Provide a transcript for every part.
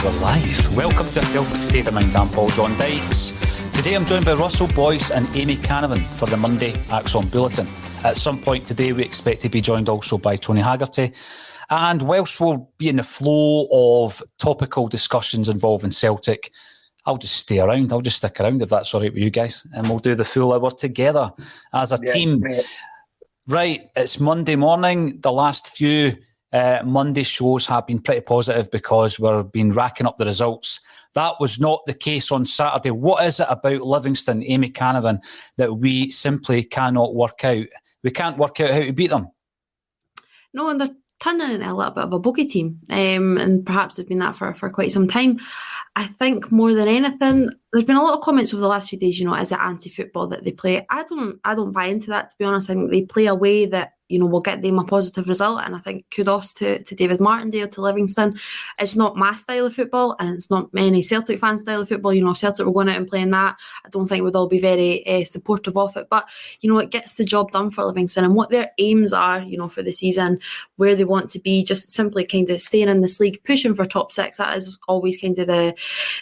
We're live. Welcome to Celtic State of Mind. I'm John Dykes. Today I'm joined by Russell Boyce and Amy Canavan for the Monday ACSOM Bulletin. At some point today we expect to be joined also by Tony Haggerty. And whilst we'll be in the flow of topical discussions involving Celtic, I'll just stay around. I'll just stick around if that's all right with you guys. And we'll do the full hour together as a team. Mate. Right, it's Monday morning. The last few Monday shows have been pretty positive because we've been racking up the results. That was not the case on Saturday. What is it about Livingston, Amy Canavan, that we simply cannot work out? We can't work out how to beat them. No, and they're turning into a little bit of a bogey team, and perhaps they've been that for quite some time. I think more than anything, there's been a lot of comments over the last few days, is it anti-football that they play? I don't buy into that, to be honest. I think they play a way that, will get them a positive result. And I think kudos to David Martindale, to Livingston. It's not my style of football, and it's not many Celtic fans' style of football. If Celtic were going out and playing that, I don't think we'd all be very supportive of it. But, it gets the job done for Livingston, and what their aims are, for the season, where they want to be, just simply kind of staying in this league, pushing for top six. That is always kind of the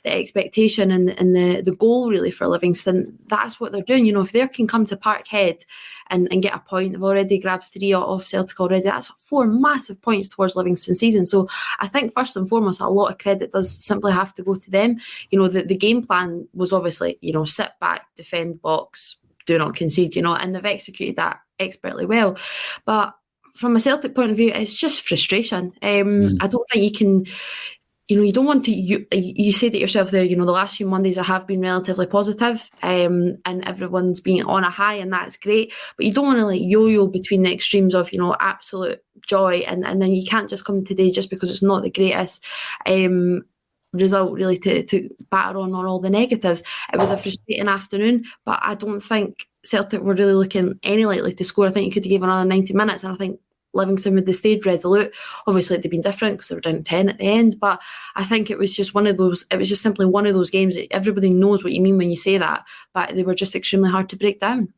expectation and the goal really for Livingston. That's what they're doing. If they can come to Parkhead and get a point, they've already grabbed 3 off Celtic already. That's 4 massive points towards Livingston's season. So I think first and foremost, a lot of credit does simply have to go to them. The game plan was obviously, sit back, defend, box, do not concede, and they've executed that expertly well. But from a Celtic point of view, it's just frustration. I don't think you can... you don't want to, you said it yourself there, the last few Mondays have been relatively positive, and everyone's been on a high, and that's great. But you don't want to yo-yo between the extremes of, absolute joy, and then you can't just come today just because it's not the greatest result really to batter on all the negatives. It was a frustrating afternoon, but I don't think Celtic were really looking any likely to score. I think you could have given another 90 minutes, and I think Livingston would have stayed resolute. Obviously, it'd have been different because they were down 10 at the end, but I think it was just simply one of those games that everybody knows what you mean when you say that, but they were just extremely hard to break down.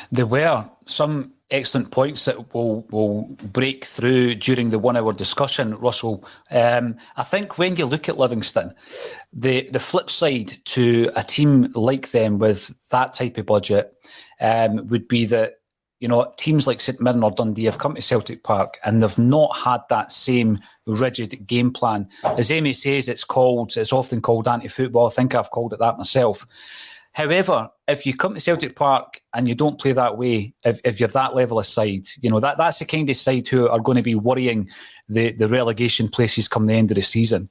There were some excellent points that will break through during the 1 hour discussion, Russell. I think when you look at Livingston, the flip side to a team like them with that type of budget would be that teams like St Mirren or Dundee have come to Celtic Park and they've not had that same rigid game plan. As Amy says, it's often called anti-football. I think I've called it that myself. However, if you come to Celtic Park and you don't play that way, if you're that level of side, that's the kind of side who are going to be worrying the relegation places come the end of the season,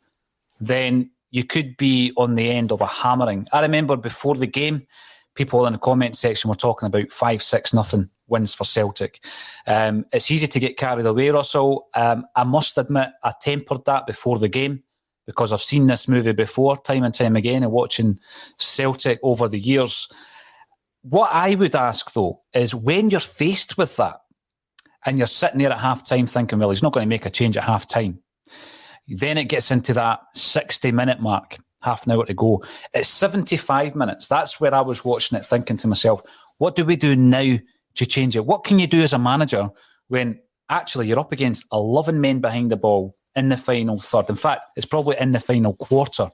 then you could be on the end of a hammering. I remember before the game, people in the comment section were talking about 5-6-0 wins for Celtic. It's easy to get carried away, Russell. I must admit, I tempered that before the game because I've seen this movie before, time and time again, and watching Celtic over the years. What I would ask, though, is when you're faced with that and you're sitting there at half-time thinking, well, he's not going to make a change at half-time, then it gets into that 60-minute mark, half an hour to go. It's 75 minutes. That's where I was watching it thinking to myself, what do we do now to change it? What can you do as a manager when actually you're up against 11 men behind the ball in the final third? In fact, it's probably in the final quarter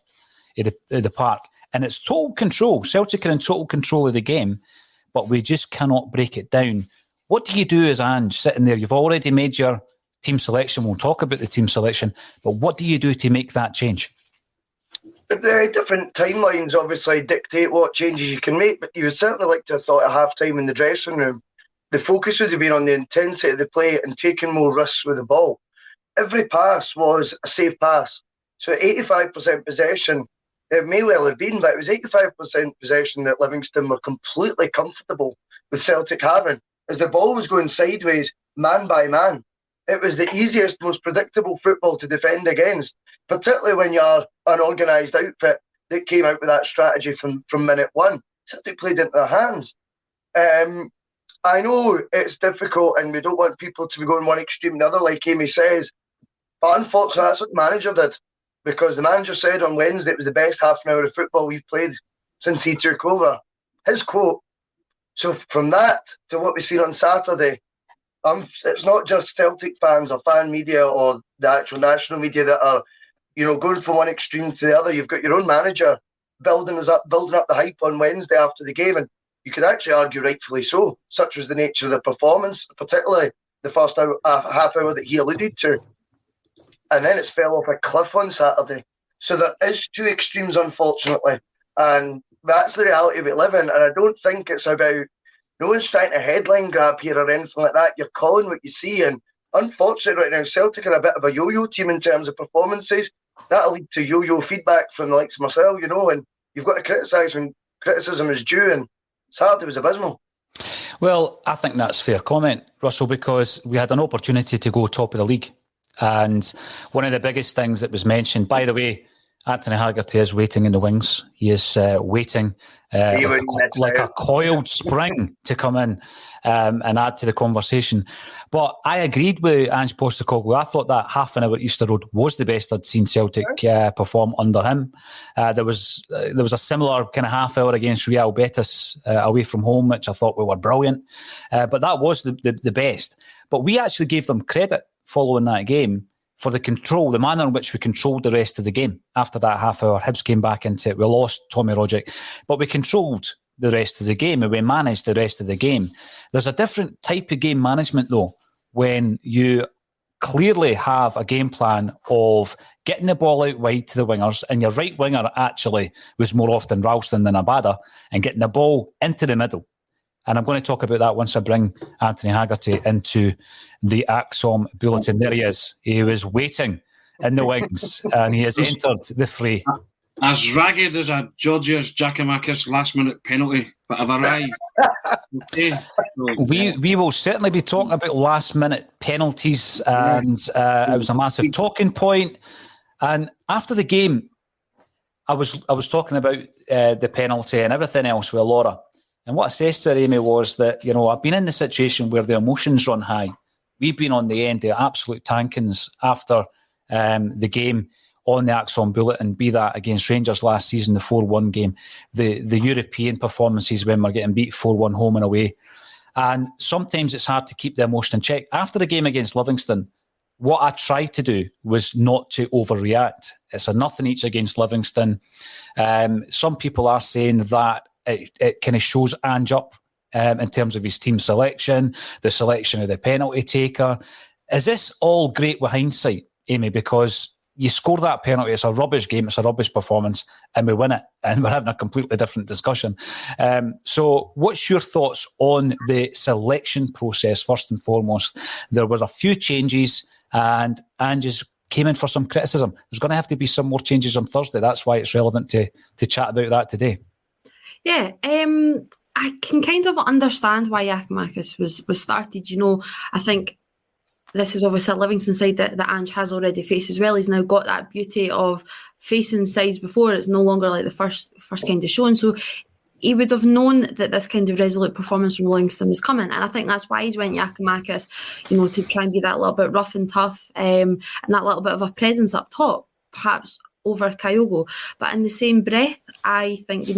of the park. And it's total control. Celtic are in total control of the game, but we just cannot break it down. What do you do as Ange sitting there? You've already made your team selection. We'll talk about the team selection. But what do you do to make that change? The different timelines obviously dictate what changes you can make, but you would certainly like to have thought at half-time in the dressing room, the focus would have been on the intensity of the play and taking more risks with the ball. Every pass was a safe pass. So 85% possession, it may well have been, but it was 85% possession that Livingston were completely comfortable with Celtic having. As the ball was going sideways, man by man, it was the easiest, most predictable football to defend against, particularly when you're an organised outfit that came out with that strategy from minute one. Celtic played into their hands. I know it's difficult and we don't want people to be going one extreme to the other, like Amy says, but unfortunately that's what the manager did, because the manager said on Wednesday it was the best half an hour of football we've played since he took over. His quote. So from that to what we've seen on Saturday, it's not just Celtic fans or fan media or the actual national media that are going from one extreme to the other. You've got your own manager building up the hype on Wednesday after the game, and you could actually argue rightfully so. Such was the nature of the performance, particularly the first half hour that he alluded to. And then it's fell off a cliff on Saturday. So there is two extremes, unfortunately. And that's the reality we live in. And I don't think it's about, no one's trying to headline grab here or anything like that. You're calling what you see. And unfortunately right now, Celtic are a bit of a yo-yo team in terms of performances. That'll lead to yo-yo feedback from the likes of myself, and you've got to criticise when criticism is due. And Saturday was abysmal. Well, I think that's a fair comment, Russell, because we had an opportunity to go top of the league. And one of the biggest things that was mentioned, by the way, Anthony Haggerty is waiting in the wings. He is waiting like a coiled spring to come in and add to the conversation. But I agreed with Ange Postecoglou. I thought that half an hour at Easter Road was the best I'd seen Celtic perform under him. There was a similar kind of half hour against Real Betis away from home, which I thought we were brilliant. But that was the best. But we actually gave them credit following that game for the manner in which we controlled the rest of the game. After that half hour, Hibs came back into it. We lost Tommy Roderick, but we controlled the rest of the game and we managed the rest of the game. There's a different type of game management, though, when you clearly have a game plan of getting the ball out wide to the wingers, and your right winger actually was more often Ralston than Abada, and getting the ball into the middle. And I'm going to talk about that once I bring Anthony Haggerty into the ACSOM Bulletin. There he is. He was waiting in the wings and he has entered the fray. As ragged as a Georgios Giakoumakis last-minute penalty, but I've arrived. Okay. We will certainly be talking about last-minute penalties, and it was a massive talking point. And after the game, I was talking about the penalty and everything else with Laura. And what I said to her, Amy, was that, I've been in the situation where the emotions run high. We've been on the end of absolute tankings after the game on the ACSOM Bulletin, be that against Rangers last season, the 4-1 game, the European performances when we're getting beat 4-1 home and away. And sometimes it's hard to keep the emotion in check. After the game against Livingston, what I tried to do was not to overreact. It's a nothing each against Livingston. Some people are saying that it kind of shows Ange up in terms of his team selection, the selection of the penalty taker. Is this all great with hindsight, Amy? Because you score that penalty, it's a rubbish game, it's a rubbish performance, and we win it, and we're having a completely different discussion. So what's your thoughts on the selection process, first and foremost? There were a few changes, and Ange came in for some criticism. There's going to have to be some more changes on Thursday. That's why it's relevant to chat about that today. Yeah, I can kind of understand why Giakoumakis was started. I think this is obviously a Livingston side that Ange has already faced as well. He's now got that beauty of facing sides before. It's no longer like the first kind of showing. So he would have known that this kind of resolute performance from Livingston was coming. And I think that's why he's went Giakoumakis, to try and be that little bit rough and tough and that little bit of a presence up top, perhaps over Kyogo. But in the same breath, I think,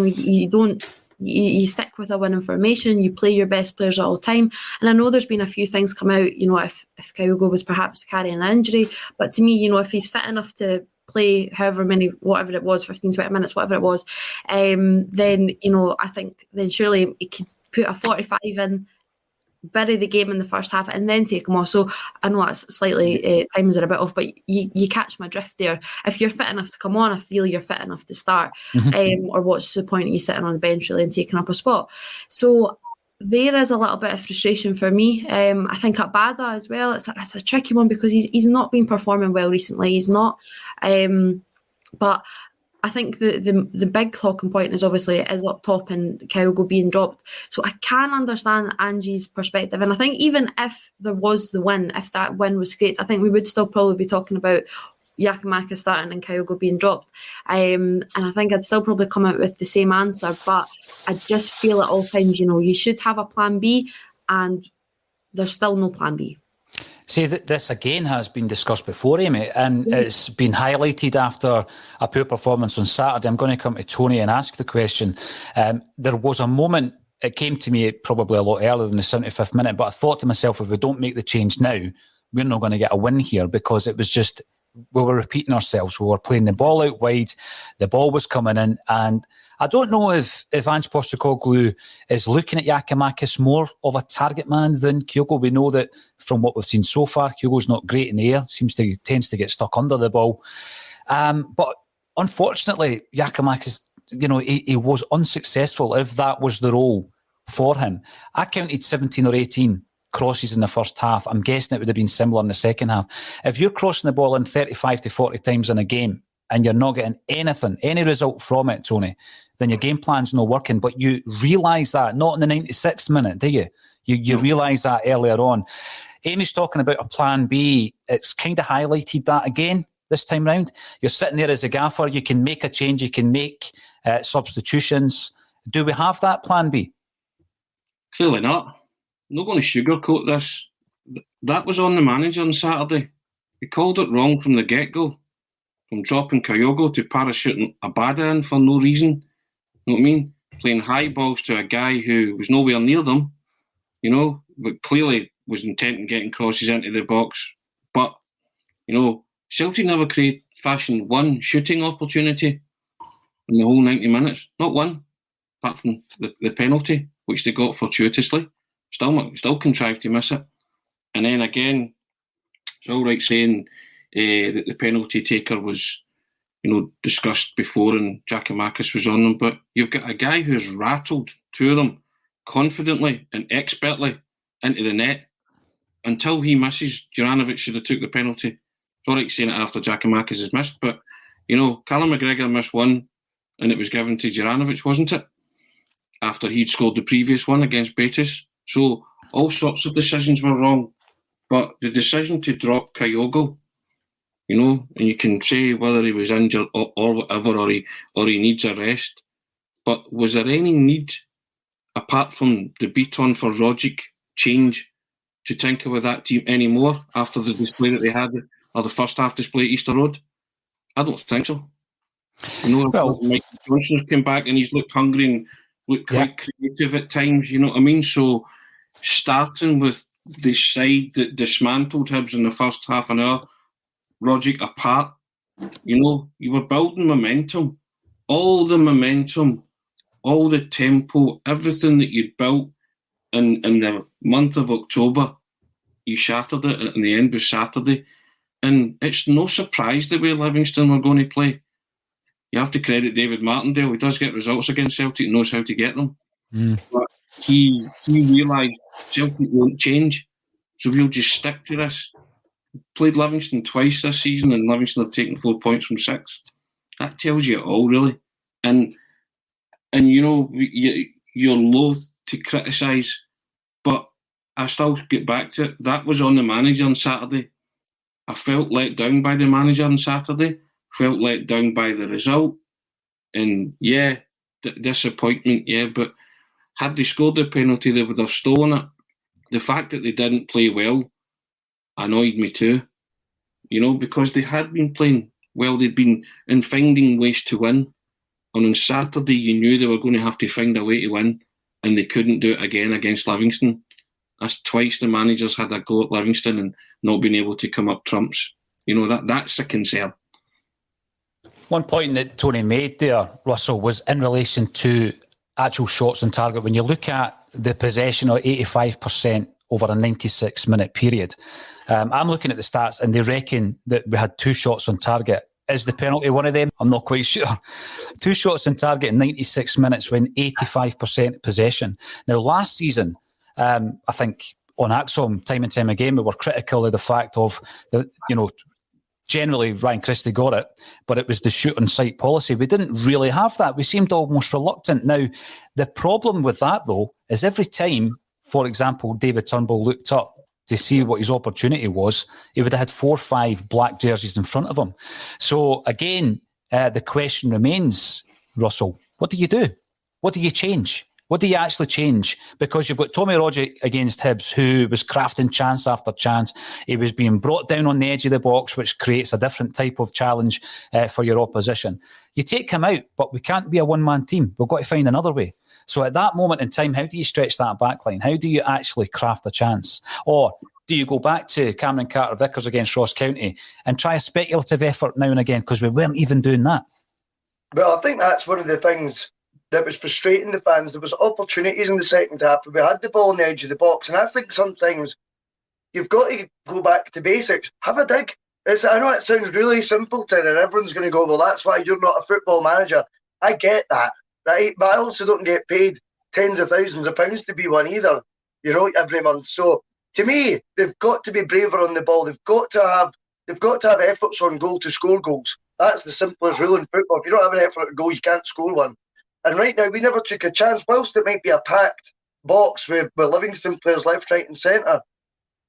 you stick with a winning formation, you play your best players at all time. And I know there's been a few things come out, if Kyogo was perhaps carrying an injury. But to me, if he's fit enough to play whatever it was, 15, 20 minutes, whatever it was, then, I think then surely he could put a 45 in, bury the game in the first half and then take him off. So I know that's slightly times are a bit off, but you catch my drift there. If you're fit enough to come on, I feel you're fit enough to start. Or what's the point of you sitting on the bench really and taking up a spot? So there is a little bit of frustration for me. I think at Bada as well, it's a tricky one because he's not been performing well recently. He's not. But I think the big talking point is obviously it is up top and Kyogo being dropped. So I can understand Ange's perspective. And I think even if there was the win, if that win was great, I think we would still probably be talking about Giakoumakis starting and Kyogo being dropped. And I think I'd still probably come out with the same answer. But I just feel at all times, you should have a plan B, and there's still no plan B. See, this again has been discussed before, Amy, and it's been highlighted after a poor performance on Saturday. I'm going to come to Tony and ask the question. There was a moment, it came to me probably a lot earlier than the 75th minute, but I thought to myself, if we don't make the change now, we're not going to get a win here, because it was just we were repeating ourselves. We were playing the ball out wide, the ball was coming in, and I don't know if Ange Postecoglou is looking at Giakoumakis more of a target man than Kyogo. We know that from what we've seen so far, Kyogo's not great in the air, tends to get stuck under the ball. But unfortunately, Giakoumakis, he was unsuccessful if that was the role for him. I counted 17 or 18 crosses in the first half. I'm guessing it would have been similar in the second half. If you're crossing the ball in 35 to 40 times in a game and you're not getting anything, any result from it, Tony, then your game plan's not working. But you realise that, not in the 96th minute, do you? You realise that earlier on. Amy's talking about a plan B. It's kind of highlighted that again this time round. You're sitting there as a gaffer. You can make a change. You can make substitutions. Do we have that plan B? Clearly not. I'm not going to sugarcoat this. That was on the manager on Saturday. He called it wrong from the get-go. From dropping Kyogo to parachuting Abada in for no reason. You know what I mean? Playing high balls to a guy who was nowhere near them, but clearly was intent on getting crosses into the box. But, Celtic never fashioned one shooting opportunity in the whole 90 minutes. Not one, apart from the penalty, which they got fortuitously. Still contrived to miss it. And then again, it's all right saying that the penalty taker was, discussed before and Giakoumakis was on them, but you've got a guy who's rattled two of them confidently and expertly into the net. Until he misses, Juranovic should have took the penalty. It's all right saying it after Giakoumakis has missed, but, Callum McGregor missed one and it was given to Juranovic, wasn't it? After he'd scored the previous one against Betis. So all sorts of decisions were wrong. But the decision to drop Kyogo, and you can say whether he was injured or whatever, or he needs a rest. But was there any need, apart from the beat-on for Rogic change, to tinker with that team anymore after the display that they had, or the first half display at Easter Road? I don't think so. Mike Johnson's come back and he's looked hungry and looked quite creative at times, you know what I mean? So starting with the side that dismantled Hibs in the first half an hour, Rogic apart, you were building momentum. All the momentum, all the tempo, everything that you'd built in the month of October, you shattered it, and the end was Saturday. And it's no surprise the way Livingston were going to play. You have to credit David Martindale. He does get results against Celtic, knows how to get them. But he realised Celtic won't change, so we'll just stick to this. Played Livingston twice this season, and Livingston have taken 4 points from 6. That tells you it all, really. And you're loath to criticise, but I still get back to it. That was on the manager on Saturday. I felt let down by the manager on Saturday. Felt let down by the result. And disappointment, but had they scored the penalty, they would have stolen it. The fact that they didn't play well annoyed me too. Because they had been playing well. They'd been in finding ways to win. And on Saturday, you knew they were going to have to find a way to win, and they couldn't do it again against Livingston. That's twice the managers had a go at Livingston and not been able to come up trumps. That's a concern. One point that Tony made there, Russell, was in relation to actual shots on target. When you look at the possession of 85% over a 96-minute period, I'm looking at the stats and they reckon that we had 2 shots on target. Is the penalty one of them? I'm not quite sure. 2 shots on target in 96 minutes when 85% possession. Now, last season, I think on ACSOM, time and time again, we were critical of the fact of generally Ryan Christie got it, but it was the shoot on sight policy. We didn't really have that. We seemed almost reluctant. Now, the problem with that, though, is every time, for example, David Turnbull looked up to see what his opportunity was, he would have had 4 or 5 black jerseys in front of him. So, again, the question remains, Russell, what do you do? What do you change? What do you actually change? Because you've got Tommy Rogic against Hibs, who was crafting chance after chance. He was being brought down on the edge of the box, which creates a different type of challenge for your opposition. You take him out, but we can't be a one-man team. We've got to find another way. So at that moment in time, how do you stretch that back line? How do you actually craft a chance? Or do you go back to Cameron Carter-Vickers against Ross County and try a speculative effort now and again? Because we weren't even doing that. Well, I think that's one of the things that was frustrating the fans. There was opportunities in the second half. We had the ball on the edge of the box, and I think sometimes you've got to go back to basics. Have a dig. I know it sounds really simpleton, and everyone's going to go, well, that's why you're not a football manager. I get that, right? But I also don't get paid tens of thousands of pounds to be one either, every month. So to me, they've got to be braver on the ball. They've got to have efforts on goal to score goals. That's the simplest rule in football. If you don't have an effort at goal, you can't score one. And right now, we never took a chance. Whilst it might be a packed box with Livingston players left, right and centre,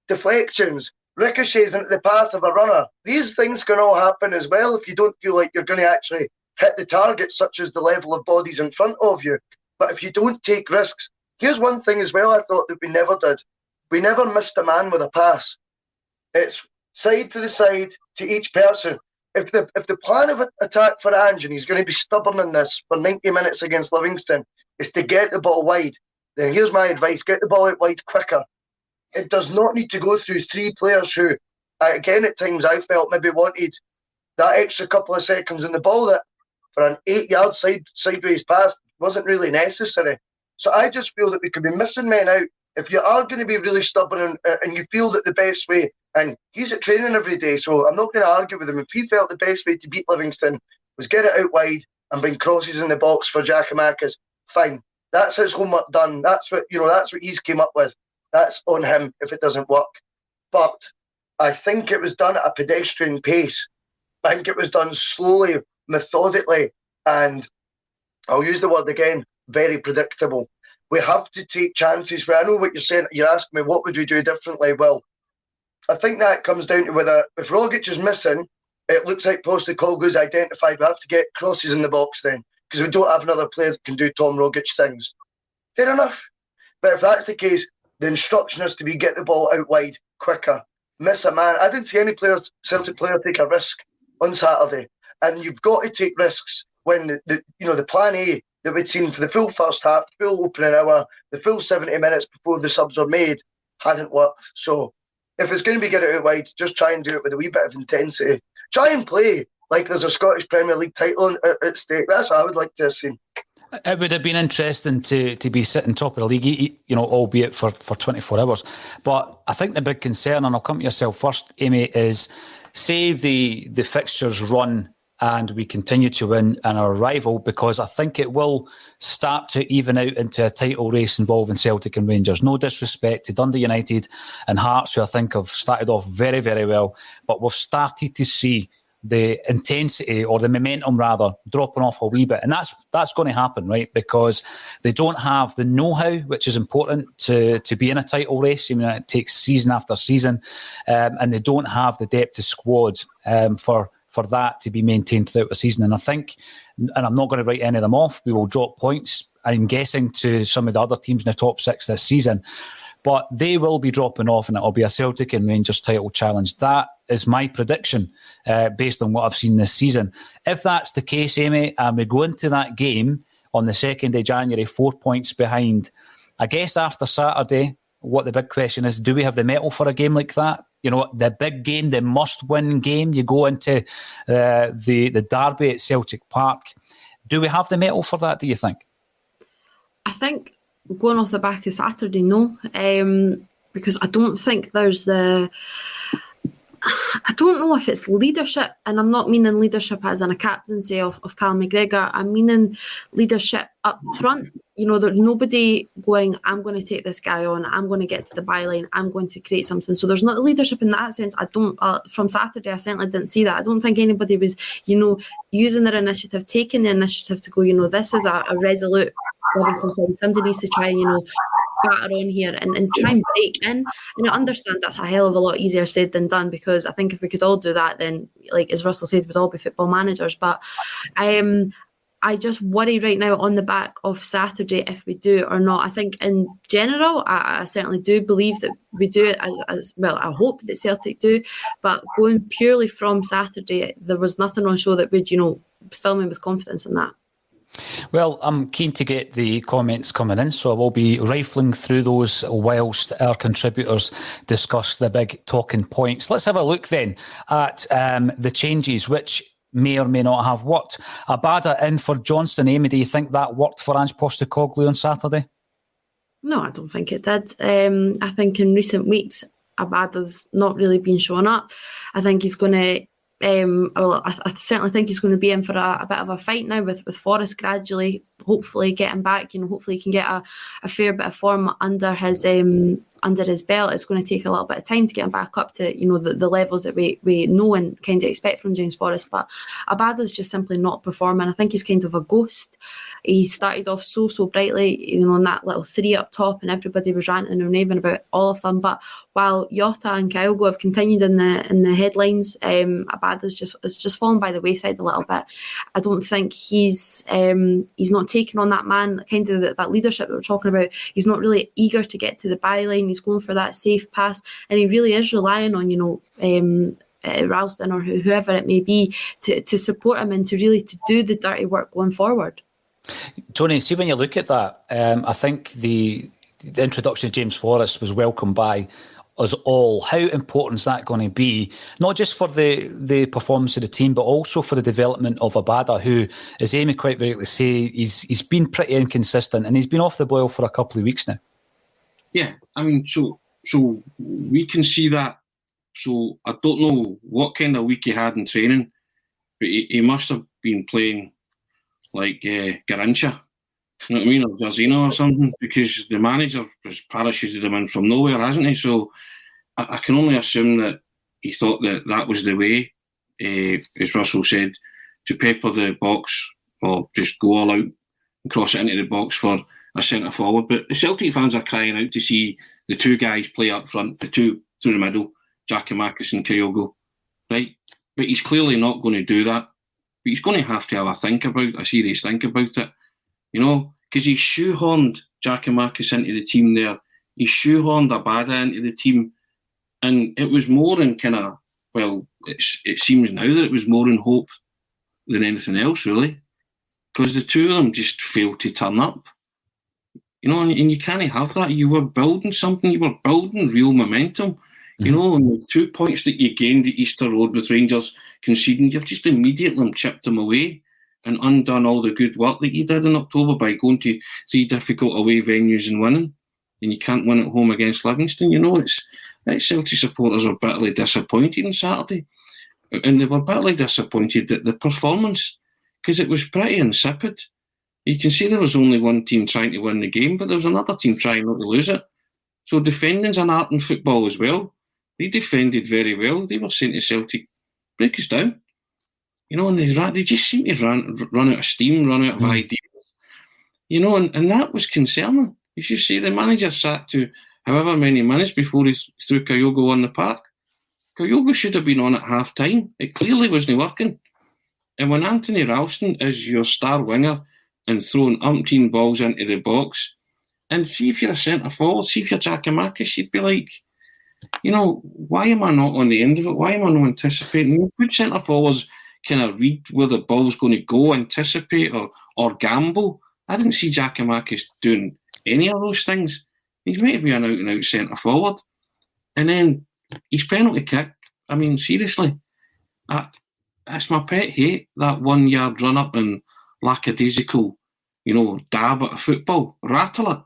deflections, ricochets into the path of a runner. These things can all happen as well if you don't feel like you're going to actually hit the target, such as the level of bodies in front of you. But if you don't take risks, here's one thing as well I thought that we never did. We never missed a man with a pass. It's side to the side to each person. If the plan of attack for Ange, and he's going to be stubborn in this for 90 minutes against Livingston, is to get the ball wide, then here's my advice: get the ball out wide quicker. It does not need to go through three players who, again, at times I felt maybe wanted that extra couple of seconds in the ball that for an 8-yard sideways pass wasn't really necessary. So I just feel that we could be missing men out. If you are going to be really stubborn and you feel that the best way, and he's at training every day, so I'm not going to argue with him. If he felt the best way to beat Livingston was get it out wide and bring crosses in the box for Giakoumakis, fine. That's his homework done. That's what he's came up with. That's on him if it doesn't work. But I think it was done at a pedestrian pace. I think it was done slowly, methodically, and I'll use the word again, very predictable. We have to take chances. I know what you're saying. You're asking me, what would we do differently? Well, I think that comes down to whether, if Rogic is missing, it looks like Postecoglou's identified. We have to get crosses in the box then, because we don't have another player that can do Tom Rogic things. Fair enough. But if that's the case, the instruction is to be get the ball out wide quicker. Miss a man. I didn't see any Celtic player take a risk on Saturday. And you've got to take risks when the plan A that we'd seen for the full first half, full opening hour, the full 70 minutes before the subs were made, hadn't worked. So if it's going to be get it out wide, just try and do it with a wee bit of intensity. Try and play like there's a Scottish Premier League title at stake. That's what I would like to have seen. It would have been interesting to be sitting top of the league, albeit for 24 hours. But I think the big concern, and I'll come to yourself first, Amy, is say the fixtures run and we continue to win and our rival, because I think it will start to even out into a title race involving Celtic and Rangers. No disrespect to Dundee United and Hearts, who I think have started off very, very well, but we've started to see the intensity, or the momentum rather, dropping off a wee bit. And that's going to happen, right? Because they don't have the know-how, which is important to be in a title race. I mean, it takes season after season, and they don't have the depth of squad for that to be maintained throughout the season. And I think, and I'm not going to write any of them off, we will drop points, I'm guessing, to some of the other teams in the top six this season. But they will be dropping off, and it'll be a Celtic and Rangers title challenge. That is my prediction based on what I've seen this season. If that's the case, Amy, and we go into that game on the 2nd of January, 4 points behind, I guess after Saturday, what the big question is, do we have the mettle for a game like that? The big game, the must-win game. You go into the derby at Celtic Park. Do we have the mettle for that, do you think? I think going off the back of Saturday, no. Because I don't think there's I don't know if it's leadership, and I'm not meaning leadership as in a captaincy of Callum McGregor. I'm meaning leadership up front. There's nobody going, I'm going to take this guy on, I'm going to get to the byline, I'm going to create something. So there's not leadership in that sense. I don't, from Saturday, I certainly didn't see that. I don't think anybody was, using their initiative, taking the initiative to go, this is a resolute Livingston side. Somebody needs to try, batter on here and try and break in. And I understand that's a hell of a lot easier said than done, because I think if we could all do that, then, like as Russell said, we'd all be football managers. But I just worry right now on the back of Saturday if we do or not. I think in general, I certainly do believe that we do it as well. I hope that Celtic do, but going purely from Saturday, there was nothing on show that would, fill me with confidence in that. Well, I'm keen to get the comments coming in, so I will be rifling through those whilst our contributors discuss the big talking points. Let's have a look then at the changes which may or may not have worked. Abada in for Johnson. Amy, do you think that worked for Ange Postecoglou on Saturday? No, I don't think it did. I think in recent weeks, Abada's not really been showing up. I think he's going to I certainly think he's going to be in for a bit of a fight now with Forrest gradually, hopefully getting back. Hopefully he can get a fair bit of form under his belt. It's going to take a little bit of time to get him back up to the levels that we know and kind of expect from James Forrest. But Abada's just simply not performing. I think he's kind of a ghost. He started off so brightly, on that little three up top, and everybody was ranting and raving about all of them. But while Jota and Kyogo have continued in the headlines, Abada's just fallen by the wayside a little bit. I don't think he's not taking on that man, kind of that leadership that we're talking about. He's not really eager to get to the byline. He's going for that safe pass, and he really is relying on Ralston or whoever it may be to support him and to do the dirty work going forward. Tony, see, when you look at that, I think the introduction of James Forrest was welcomed by us all. How important is that going to be, not just for the performance of the team, but also for the development of Abada, who, as Amy quite rightly say, he's been pretty inconsistent and he's been off the boil for a couple of weeks now. Yeah, I mean, so we can see that. So I don't know what kind of week he had in training, but he must have been playing like Garantia, you know what I mean, or Jairzinho or something, because the manager has parachuted him in from nowhere, hasn't he? So I can only assume that he thought that was the way, as Russell said, to pepper the box or just go all out and cross it into the box for a centre forward. But the Celtic fans are crying out to see the two guys play up front, the two through the middle, Giakoumakis and Kyogo, right? But he's clearly not going to do that. But he's going to have a serious think about it, because he shoehorned Giakoumakis into the team there. He shoehorned Abada into the team. And it was more in it seems now that it was more in hope than anything else, really. Because the two of them just failed to turn up. And you can't have that. You were building something. You were building real momentum. And the 2 points that you gained at Easter Road with Rangers conceding, you've just immediately chipped them away and undone all the good work that you did in October by going to 3 difficult away venues and winning. And you can't win at home against Livingston. Celtic supporters were bitterly disappointed on Saturday. And they were bitterly disappointed at the performance because it was pretty insipid. You can see there was only one team trying to win the game, but there was another team trying not to lose it. So defending's an art in football as well. They defended very well. They were saying to Celtic, break us down. And they just seem to run out of steam, run out of ideas. And that was concerning. As you say, the manager sat to however many minutes before he threw Kyogo on the park. Kyogo should have been on at half-time. It clearly wasn't working. And when Anthony Ralston is your star winger and throwing umpteen balls into the box, and see if you're a centre-forward, see if you're Giakoumakis, you'd be like, why am I not on the end of it? Why am I not anticipating? Good centre-forwards kind of read where the ball's going to go, anticipate or gamble. I didn't see Giakoumakis doing any of those things. He's meant to be an out-and-out centre-forward. And then his penalty kick, I mean, seriously, that's my pet hate, that 1 yard run-up and lackadaisical, dab at a football. Rattle it.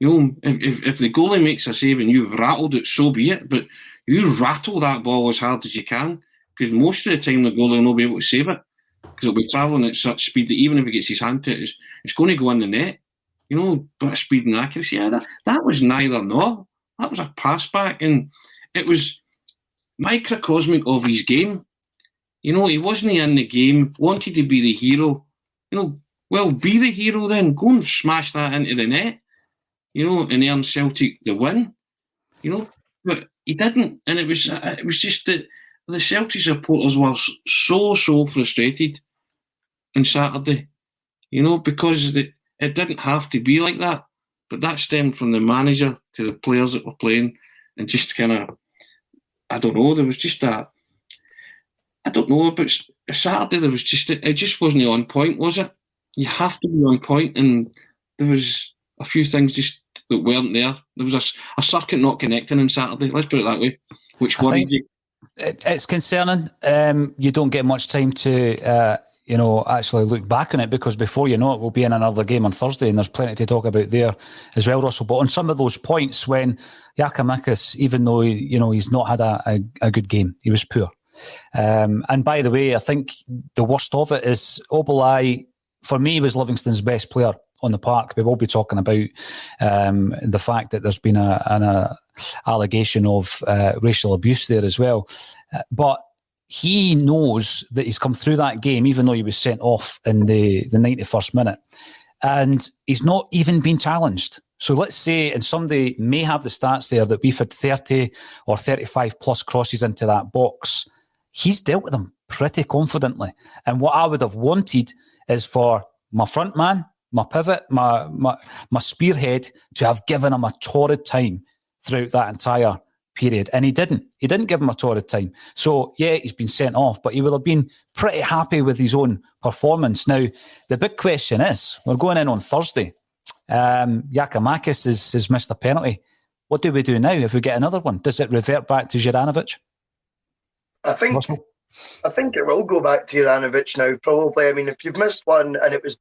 If the goalie makes a save and you've rattled it, so be it. But you rattle that ball as hard as you can, because most of the time the goalie will not be able to save it, because it'll be travelling at such speed that even if he gets his hand to it, it's going to go in the net. Bit of speed and accuracy. Yeah, that was neither nor. That was a pass back, and it was microcosmic of his game. He wasn't in the game, wanted to be the hero. Well, be the hero then. Go and smash that into the net, and earn Celtic the win. But he didn't, and it was just that the Celtic supporters were so frustrated on Saturday, because it didn't have to be like that, but that stemmed from the manager to the players that were playing, and just kind of, I don't know, there was just that, I don't know, but Saturday there was just, it just wasn't on point, was it? You have to be on point, and there was a few things just that weren't there. There was a circuit not connecting on Saturday, let's put it that way, which worried you. It's concerning. You don't get much time to, actually look back on it, because before you know it, we'll be in another game on Thursday, and there's plenty to talk about there as well, Russell. But on some of those points, when Giakoumakis, even though he's not had a good game, he was poor. And by the way, I think the worst of it is Obileye, for me, was Livingston's best player on the park. We will be talking about the fact that there's been an allegation of racial abuse there as well. But he knows that he's come through that game, even though he was sent off in the 91st minute, and he's not even been challenged. So let's say, and somebody may have the stats there, that we've had 30 or 35 plus crosses into that box. He's dealt with them pretty confidently. And what I would have wanted is for my front man, my pivot, my spearhead, to have given him a torrid time throughout that entire period. And he didn't. He didn't give him a torrid time. So, yeah, he's been sent off, but he will have been pretty happy with his own performance. Now, the big question is, we're going in on Thursday. Giakoumakis has missed a penalty. What do we do now if we get another one? Does it revert back to Juranovic? I think it will go back to Juranovic now, probably. I mean, if you've missed one and it was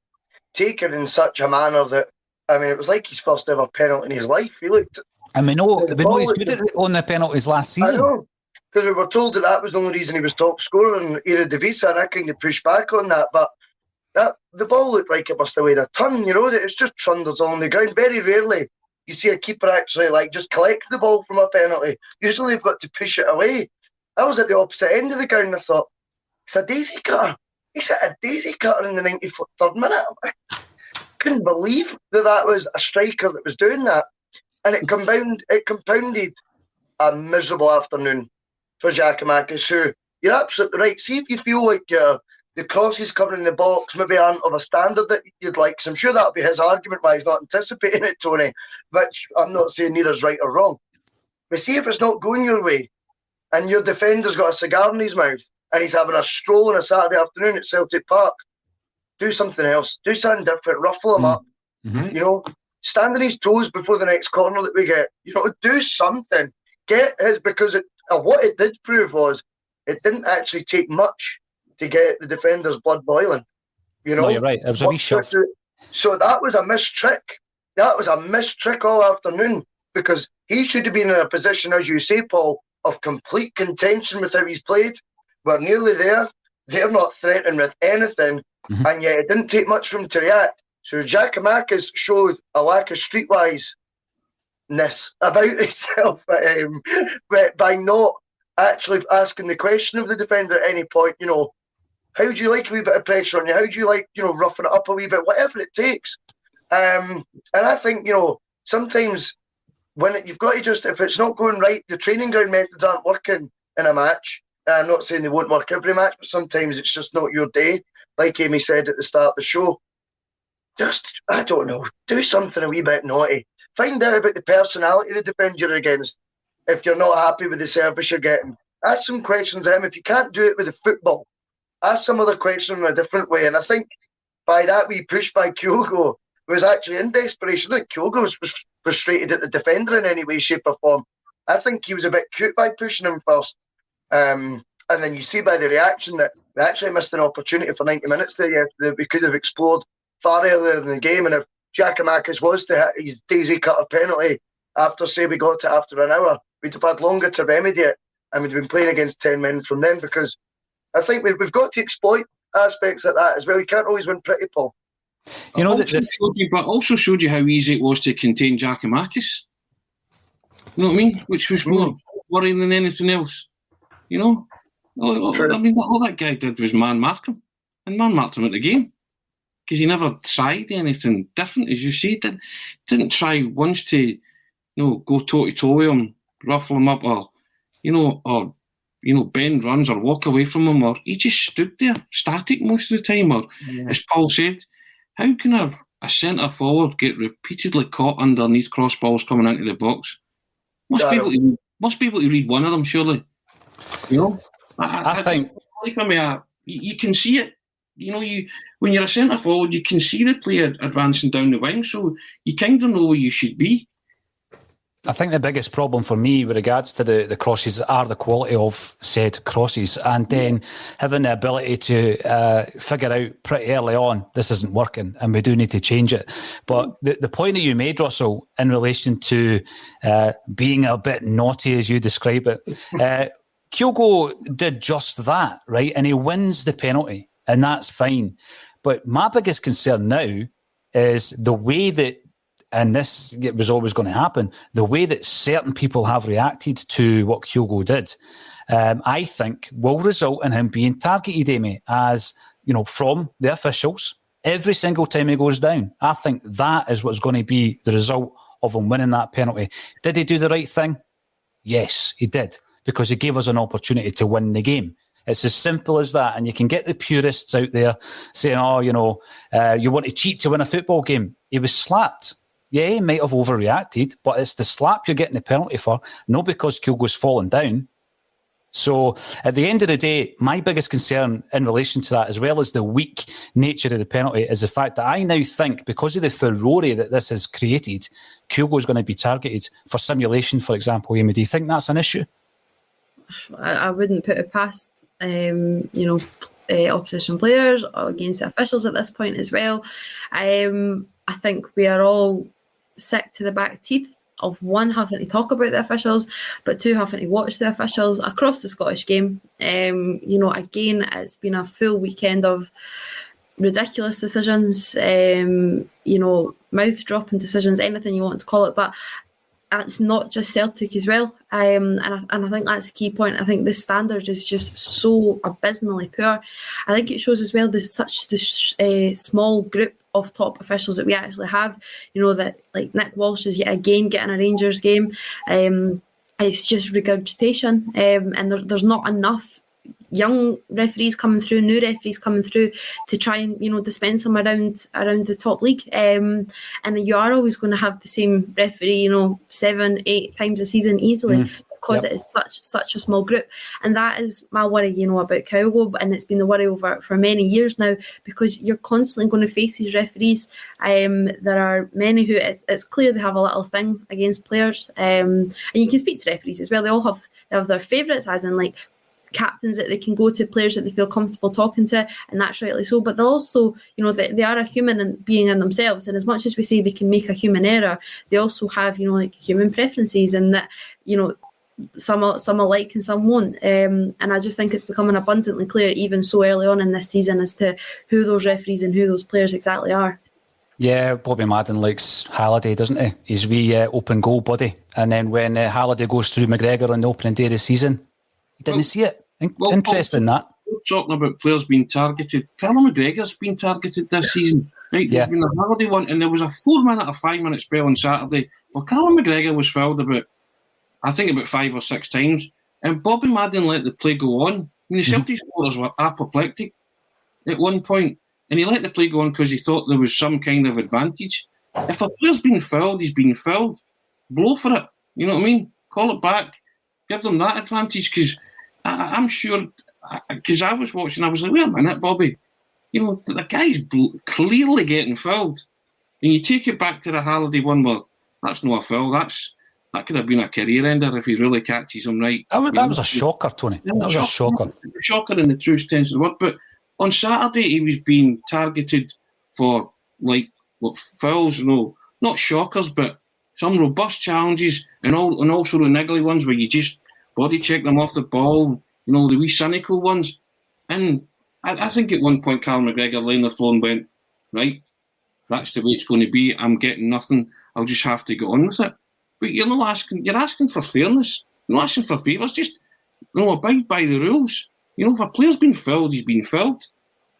taken in such a manner that, I mean, it was like his first ever penalty in his life. He looked... And we know he's good on the penalties last season. I know, because we were told that was the only reason he was top scorer in Eredivisie, and I kind of pushed back on that. But the ball looked like it must have weighed a ton, that it's just trundles on the ground. Very rarely you see a keeper actually just collect the ball from a penalty. Usually they've got to push it away. I was at the opposite end of the ground and I thought, it's a daisy cutter. He's hit a daisy cutter in the 93rd minute. I couldn't believe that was a striker that was doing that. And it compounded a miserable afternoon for Giakoumakis, who, you're absolutely right. See if you feel like the crosses covering the box maybe aren't of a standard that you'd like. So I'm sure that'll be his argument why he's not anticipating it, Tony, which I'm not saying neither's right or wrong. But see if it's not going your way and your defender's got a cigar in his mouth and he's having a stroll on a Saturday afternoon at Celtic Park, do something else. Do something different. Ruffle him up. Mm-hmm. Stand on his toes before the next corner that we get. Do something. Get his, because what it did prove was it didn't actually take much to get the defender's blood boiling. No, you're right. It was a wee shot. So that was a missed trick. That was a missed trick all afternoon, because he should have been in a position, as you say, Paul, of complete contention with how he's played. We're nearly there. They're not threatening with anything, and yet it didn't take much for him to react. So Giakoumakis showed a lack of streetwiseness about himself by not actually asking the question of the defender at any point. How do you like a wee bit of pressure on you? How do you like, roughing it up a wee bit? Whatever it takes. And I think, sometimes when you've got to just, if it's not going right, the training ground methods aren't working in a match. I'm not saying they won't work every match, but sometimes it's just not your day. Like Amy said at the start of the show. Just, I don't know, do something a wee bit naughty. Find out about the personality of the defender you're against. If you're not happy with the service you're getting, ask some questions of him. If you can't do it with the football, ask some other question in a different way. And I think by that wee push by Kyogo was actually in desperation. Look, Kyogo was frustrated at the defender in any way, shape or form. I think he was a bit cute by pushing him first. And then you see by the reaction that we actually missed an opportunity for 90 minutes there yesterday that we could have explored far earlier in the game. And if Giakoumakis was to hit his daisy cutter penalty after, say, we got it after an hour, we'd have had longer to remedy it, and we'd have been playing against 10 men from then, because I think we've got to exploit aspects like that as well. You can't always win pretty, Paul. But also showed you how easy it was to contain Giakoumakis. You know what I mean? Which was more worrying than anything else. All that guy did was man-mark him, and man-marked him at the game. Because he never tried anything different, as you say. Didn't try once to, go toe-to-toe with him, ruffle him up, or bend runs or walk away from him, or he just stood there, static most of the time. Or, as Paul said, how can a centre forward get repeatedly caught underneath cross balls coming into the box? Must be able to read one of them, surely. I think for me, you can see it. When you're a centre forward, you can see the player advancing down the wing, so you kind of know where you should be. I think the biggest problem for me with regards to the crosses are the quality of said crosses, and then having the ability to figure out pretty early on, this isn't working and we do need to change it. But the point that you made, Russell, in relation to being a bit naughty, as you describe it, Kyogo did just that, right? And he wins the penalty, and that's fine. But my biggest concern now is the way that, and this it was always going to happen, the way that certain people have reacted to what Kyogo did, I think will result in him being targeted, Amy, as, from the officials every single time he goes down. I think that is what's going to be the result of him winning that penalty. Did he do the right thing? Yes, he did, because he gave us an opportunity to win the game. It's as simple as that. And you can get the purists out there saying, you want to cheat to win a football game. He was slapped. Yeah, he might have overreacted, but it's the slap you're getting the penalty for, not because Kyogo's fallen down. So at the end of the day, my biggest concern in relation to that, as well as the weak nature of the penalty, is the fact that I now think, because of the furore that this has created, Kyogo's going to be targeted for simulation, for example. Amy, do you think that's an issue? I wouldn't put it past, opposition players or against the officials at this point as well. I think we are all sick to the back teeth of, one, having to talk about the officials, but two, having to watch the officials across the Scottish game. Again, it's been a full weekend of ridiculous decisions, mouth-dropping decisions, anything you want to call it, but it's not just Celtic as well. And I think that's a key point. I think the standard is just so abysmally poor. I think it shows as well there's such this small group of top officials that we actually have, that like Nick Walsh is yet again getting a Rangers game. It's just regurgitation, and there's not enough young referees coming through, new referees coming through to try and dispense them around the top league. And you are always going to have the same referee 7-8 times a season easily, because it is such a small group. And that is my worry about Kyogo, and it's been the worry for many years now, because you're constantly going to face these referees. There are many who it's clear they have a little thing against players, and you can speak to referees as well. They have their favourites, as in like captains that they can go to, players that they feel comfortable talking to, and that's rightly so. But they'll also, they are a human being in themselves, and as much as we say they can make a human error, they also have, like human preferences, and that, some will like and some won't. And I just think it's becoming abundantly clear, even so early on in this season, as to who those referees and who those players exactly are. Yeah, Bobby Madden likes Halliday, doesn't he? He's wee open goal buddy. And then when Halliday goes through McGregor on the opening day of the season, he didn't see it. Interesting, that. We're talking about players being targeted. Callum McGregor's been targeted this season. Right? There's been a Halliday one, and there was a 4-minute or 5-minute spell on Saturday. Well, Callum McGregor was fouled about 5 or 6 times, and Bobby Madden let the play go on. The Celtic supporters were apoplectic at one point, and he let the play go on because he thought there was some kind of advantage. If a player's been fouled, he's been fouled. Blow for it. You know what I mean? Call it back. Give them that advantage, because I'm sure, because I was watching, I was like, wait a minute, Bobby. The guy's clearly getting fouled. And you take it back to the Halliday one, well, that's not a foul. That could have been a career ender if he really catches him right. That was a shocker, Tony. That was a shocker. A shocker in the truest sense of the word. But on Saturday, he was being targeted for, fouls, not shockers, but some robust challenges, and also the niggly ones where you just body check them off the ball, the wee cynical ones. And I think at one point, Callum McGregor lay on the floor and went, right, that's the way it's going to be. I'm getting nothing. I'll just have to get on with it. But you're asking for fairness. You're not asking for favours. Just, abide by the rules. If a player's been fouled, he's been fouled.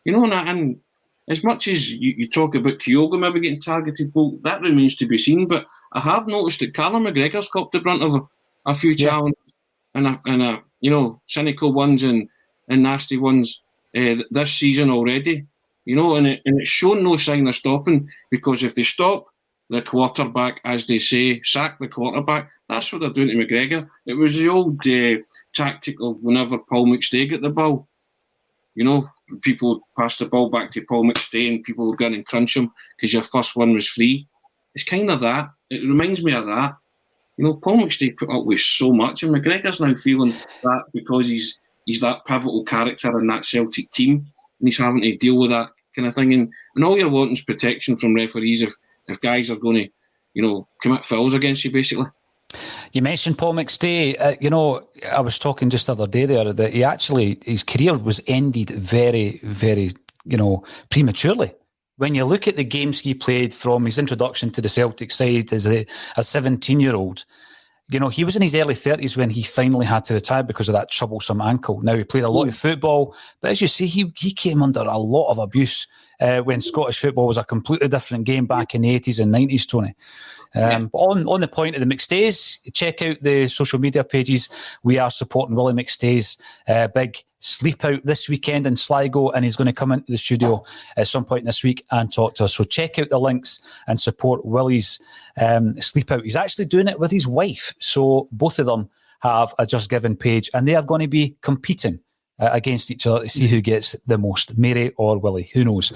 And as much as you talk about Kyogo maybe getting targeted, well, that remains to be seen. But I have noticed that Callum McGregor's copped the brunt of a few challenges and cynical ones and nasty ones this season already. And it's shown no sign of stopping, because if they stop the quarterback, as they say, sack the quarterback, that's what they're doing to McGregor. It was the old tactic of whenever Paul McStay got the ball, You know, people pass the ball back to Paul McStay and people would go in and crunch him because your first one was free. It's kind of that. It reminds me of that. You know, Paul McStay put up with so much, and McGregor's now feeling that because he's that pivotal character in that Celtic team, and he's having to deal with that kind of thing. And all you're wanting is protection from referees if guys are going to, you know, commit fouls against you, basically. You mentioned Paul McStay. You know, I was talking just the other day there that his career was ended very, very, you know, prematurely. When you look at the games he played from his introduction to the Celtic side as a 17-year-old, you know, he was in his early 30s when he finally had to retire because of that troublesome ankle. Now, he played a lot of football, but as you see, he came under a lot of abuse when Scottish football was a completely different game back in the 80s and 90s, Tony. But on the point of the McStays, check out the social media pages. We are supporting Willie McStay's big sleep out this weekend in Sligo, and he's going to come into the studio at some point this week and talk to us. So check out the links and support Willie's sleep out. He's actually doing it with his wife. So both of them have a Just Giving page, and they are going to be competing against each other to see who gets the most, Mary or Willie, who knows.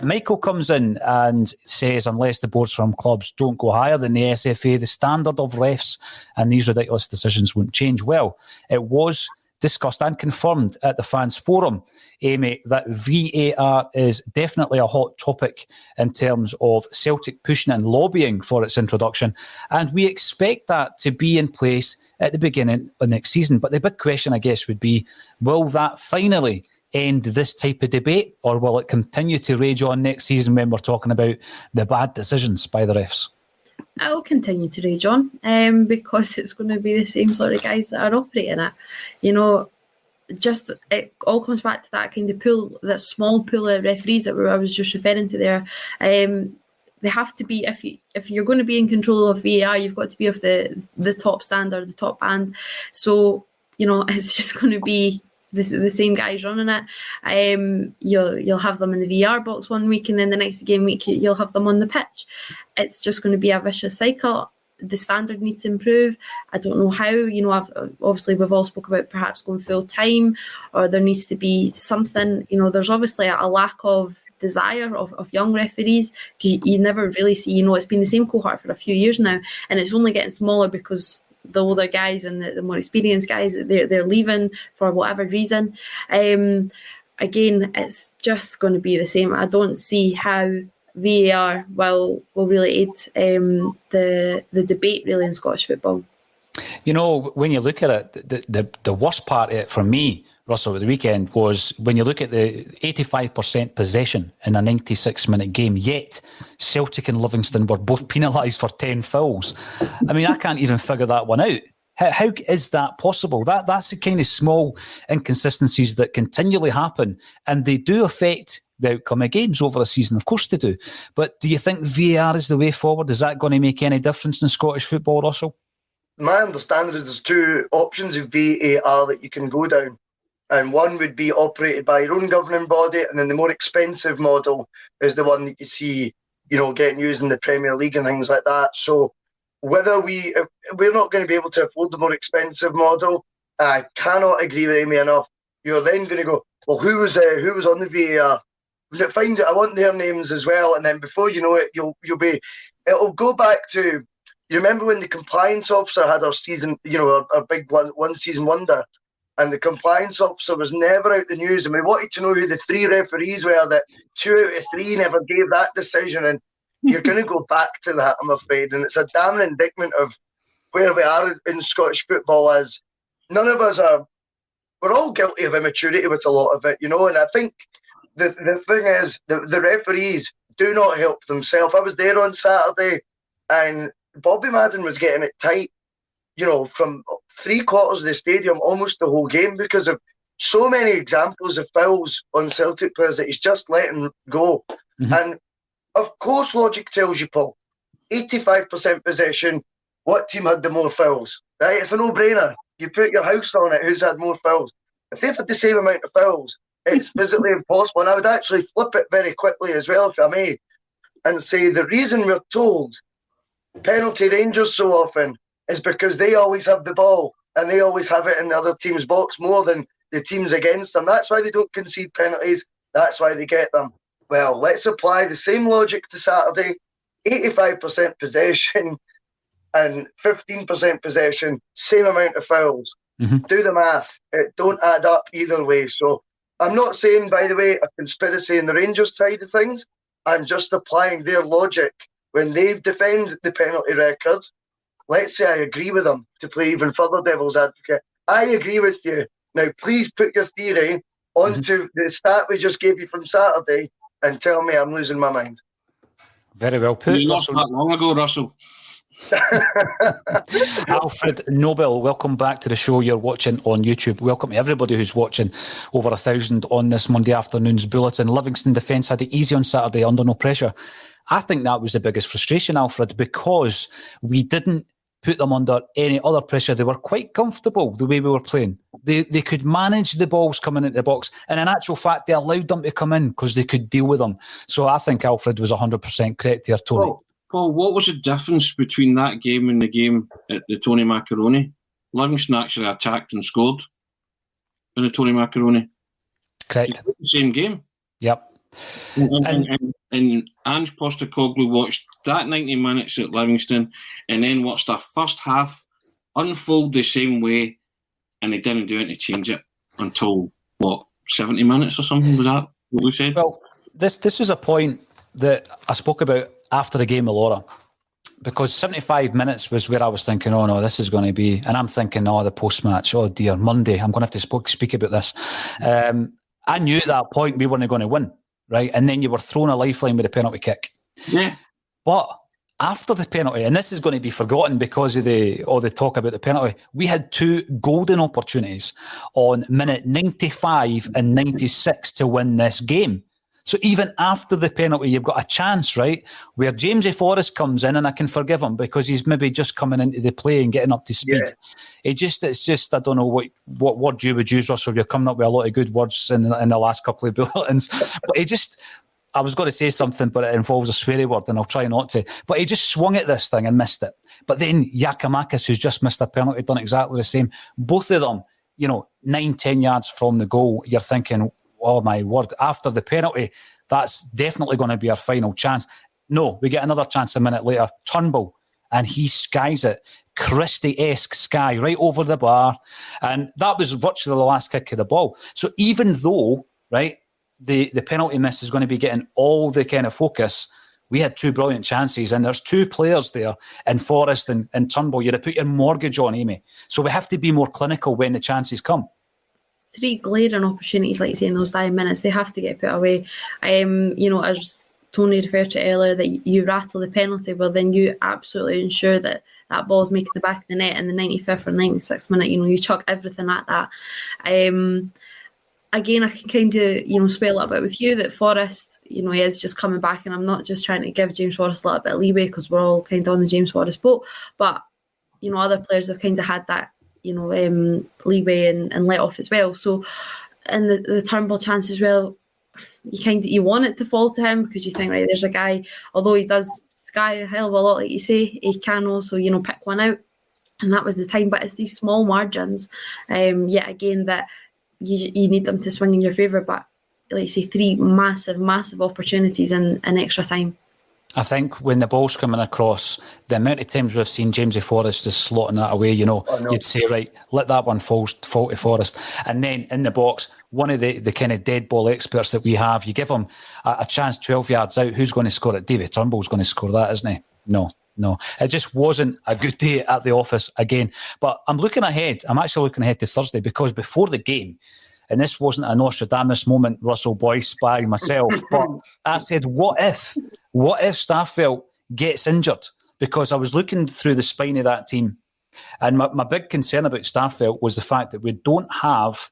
Michael comes in and says, unless the boards from clubs don't go higher than the SFA, the standard of refs and these ridiculous decisions won't change. Well, it was discussed and confirmed at the fans forum, Amy, that VAR is definitely a hot topic in terms of Celtic pushing and lobbying for its introduction, and we expect that to be in place at the beginning of next season. But the big question, I guess, would be, will that finally end this type of debate, or will it continue to rage on next season when we're talking about the bad decisions by the refs? It will continue to rage on because it's going to be the same sort of guys that are operating it. You know, just it all comes back to that kind of pool, that small pool of referees that I was just referring to there. They have to be, if you're going to be in control of VAR, you've got to be of the top standard, the top band. So, you know, it's just going to be the same guys running it. You'll have them in the VR box one week, and then the next game week you'll have them on the pitch. It's just going to be a vicious cycle. The standard needs to improve. I don't know how. You know, obviously we've all spoke about perhaps going full time, or there needs to be something. You know, there's obviously a lack of desire of young referees. You never really see. You know, it's been the same cohort for a few years now, and it's only getting smaller because the older guys and the more experienced guys, they're leaving for whatever reason. Again, it's just going to be the same. I don't see how VAR will really aid the debate really in Scottish football. You know, when you look at it, the worst part of it for me, Russell, at the weekend was when you look at the 85% possession in a 96-minute game, yet Celtic and Livingston were both penalised for 10 fouls. I mean, I can't even figure that one out. How is that possible? That's the kind of small inconsistencies that continually happen, and they do affect the outcome of games over a season. Of course they do. But do you think VAR is the way forward? Is that going to make any difference in Scottish football, Russell? My understanding is there's two options of VAR that you can go down. And one would be operated by your own governing body, and then the more expensive model is the one that you see, you know, getting used in the Premier League and things like that. So whether we're not going to be able to afford the more expensive model, I cannot agree with Amy enough. You're then going to go, well, who was on the VAR? Find it. I want their names as well, and then before you know it, it'll go back to, you remember when the compliance officer had our season, you know, our big one season wonder. And the compliance officer was never out the news, and we wanted to know who the three referees were that 2 out of 3 never gave that decision. And you're going to go back to that, I'm afraid. And it's a damn indictment of where we are in Scottish football, as none of us we're all guilty of immaturity with a lot of it, you know. And I think the thing is, the referees do not help themselves. I was there on Saturday, and Bobby Madden was getting it tight, you know, from 3/4 of the stadium, almost the whole game, because of so many examples of fouls on Celtic players that he's just letting go. Mm-hmm. And of course, logic tells you, Paul, 85% possession, what team had the more fouls? Right? It's a no-brainer. You put your house on it, who's had more fouls? If they've had the same amount of fouls, it's physically impossible. And I would actually flip it very quickly as well, if I may, and say the reason we're told penalty Rangers so often is because they always have the ball and they always have it in the other team's box more than the teams against them. That's why they don't concede penalties. That's why they get them. Well, let's apply the same logic to Saturday. 85% possession and 15% possession, same amount of fouls. Mm-hmm. Do the math. It don't add up either way. So I'm not saying, by the way, a conspiracy in the Rangers side of things. I'm just applying their logic. When they defend the penalty record, let's say I agree with them, to play even further devil's advocate. I agree with you. Now, please put your theory onto the stat we just gave you from Saturday and tell me I'm losing my mind. Very well put. You lost that long ago, Russell. Alfred Nobel, welcome back to the show. You're watching on YouTube. Welcome to everybody who's watching. Over 1,000 on this Monday afternoon's bulletin. Livingston defence had it easy on Saturday, under no pressure. I think that was the biggest frustration, Alfred, because we didn't put them under any other pressure. They were quite comfortable the way we were playing. They could manage the balls coming into the box, and in actual fact, they allowed them to come in because they could deal with them. So I think Alfred was 100% correct there, Tony. Paul, what was the difference between that game and the game at the Tony Macaroni? Livingston actually attacked and scored in the Tony Macaroni. Correct. The same game. Yep. And Ange Postecoglou watched that 90 minutes at Livingston and then watched our first half unfold the same way, and they didn't do anything to change it until, 70 minutes or something? Was that what we said? Well, this was a point that I spoke about after the game with Laura, because 75 minutes was where I was thinking, oh no, this is going to be, and I'm thinking, oh, the post-match, oh dear, Monday, I'm going to have to speak about this. I knew at that point we weren't going to win, right? And then you were thrown a lifeline with a penalty kick. Yeah. But after the penalty, and this is going to be forgotten because of all the talk about the penalty, we had two golden opportunities on minute 95 and 96 to win this game. So even after the penalty, you've got a chance, right? Where Jamesy Forrest comes in, and I can forgive him because he's maybe just coming into the play and getting up to speed. Yeah. It's just, I don't know what word you would use, Russell. You're coming up with a lot of good words in the last couple of bulletins. But I was going to say something, but it involves a sweary word, and I'll try not to. But he just swung at this thing and missed it. But then Giakoumakis, who's just missed a penalty, done exactly the same. Both of them, 9-10 yards from the goal, you're thinking, oh my word, after the penalty, that's definitely going to be our final chance. No, we get another chance a minute later. Turnbull, and he skies it. Christie-esque sky right over the bar. And that was virtually the last kick of the ball. So even though, right, the penalty miss is going to be getting all the kind of focus, we had two brilliant chances, and there's two players there in Forrest and Turnbull. You'd have put your mortgage on, Amy. So we have to be more clinical when the chances come. Three glaring opportunities, like you say, in those 9 minutes, they have to get put away. As Tony referred to earlier, that you rattle the penalty, well, then you absolutely ensure that ball's making the back of the net in the 95th or 96th minute. You chuck everything at that. Again, I can kind of, sway a little bit with you that Forrest, he is just coming back, and I'm not just trying to give James Forrest a little bit of leeway because we're all kind of on the James Forrest boat, but, other players have kind of had that leeway and let off as well. So, and the Turnbull chance as well, you want it to fall to him because you think, right, there's a guy, although he does sky a hell of a lot, like you say, he can also, pick one out, and that was the time. But it's these small margins, yet again, that you need them to swing in your favour. But like you say, three massive opportunities in extra time. I think when the ball's coming across, the amount of times we've seen Jamesy Forrest just slotting that away, you'd say, right, let that one fall to Forrest. And then in the box, one of the kind of dead ball experts that we have, you give him a chance 12 yards out, who's going to score it? David Turnbull's going to score that, isn't he? No. It just wasn't a good day at the office again. But I'm actually looking ahead to Thursday, because before the game, and this wasn't a Nostradamus moment, Russell Boyce, by myself, but I said, what if Starfelt gets injured? Because I was looking through the spine of that team, and my big concern about Starfelt was the fact that we don't have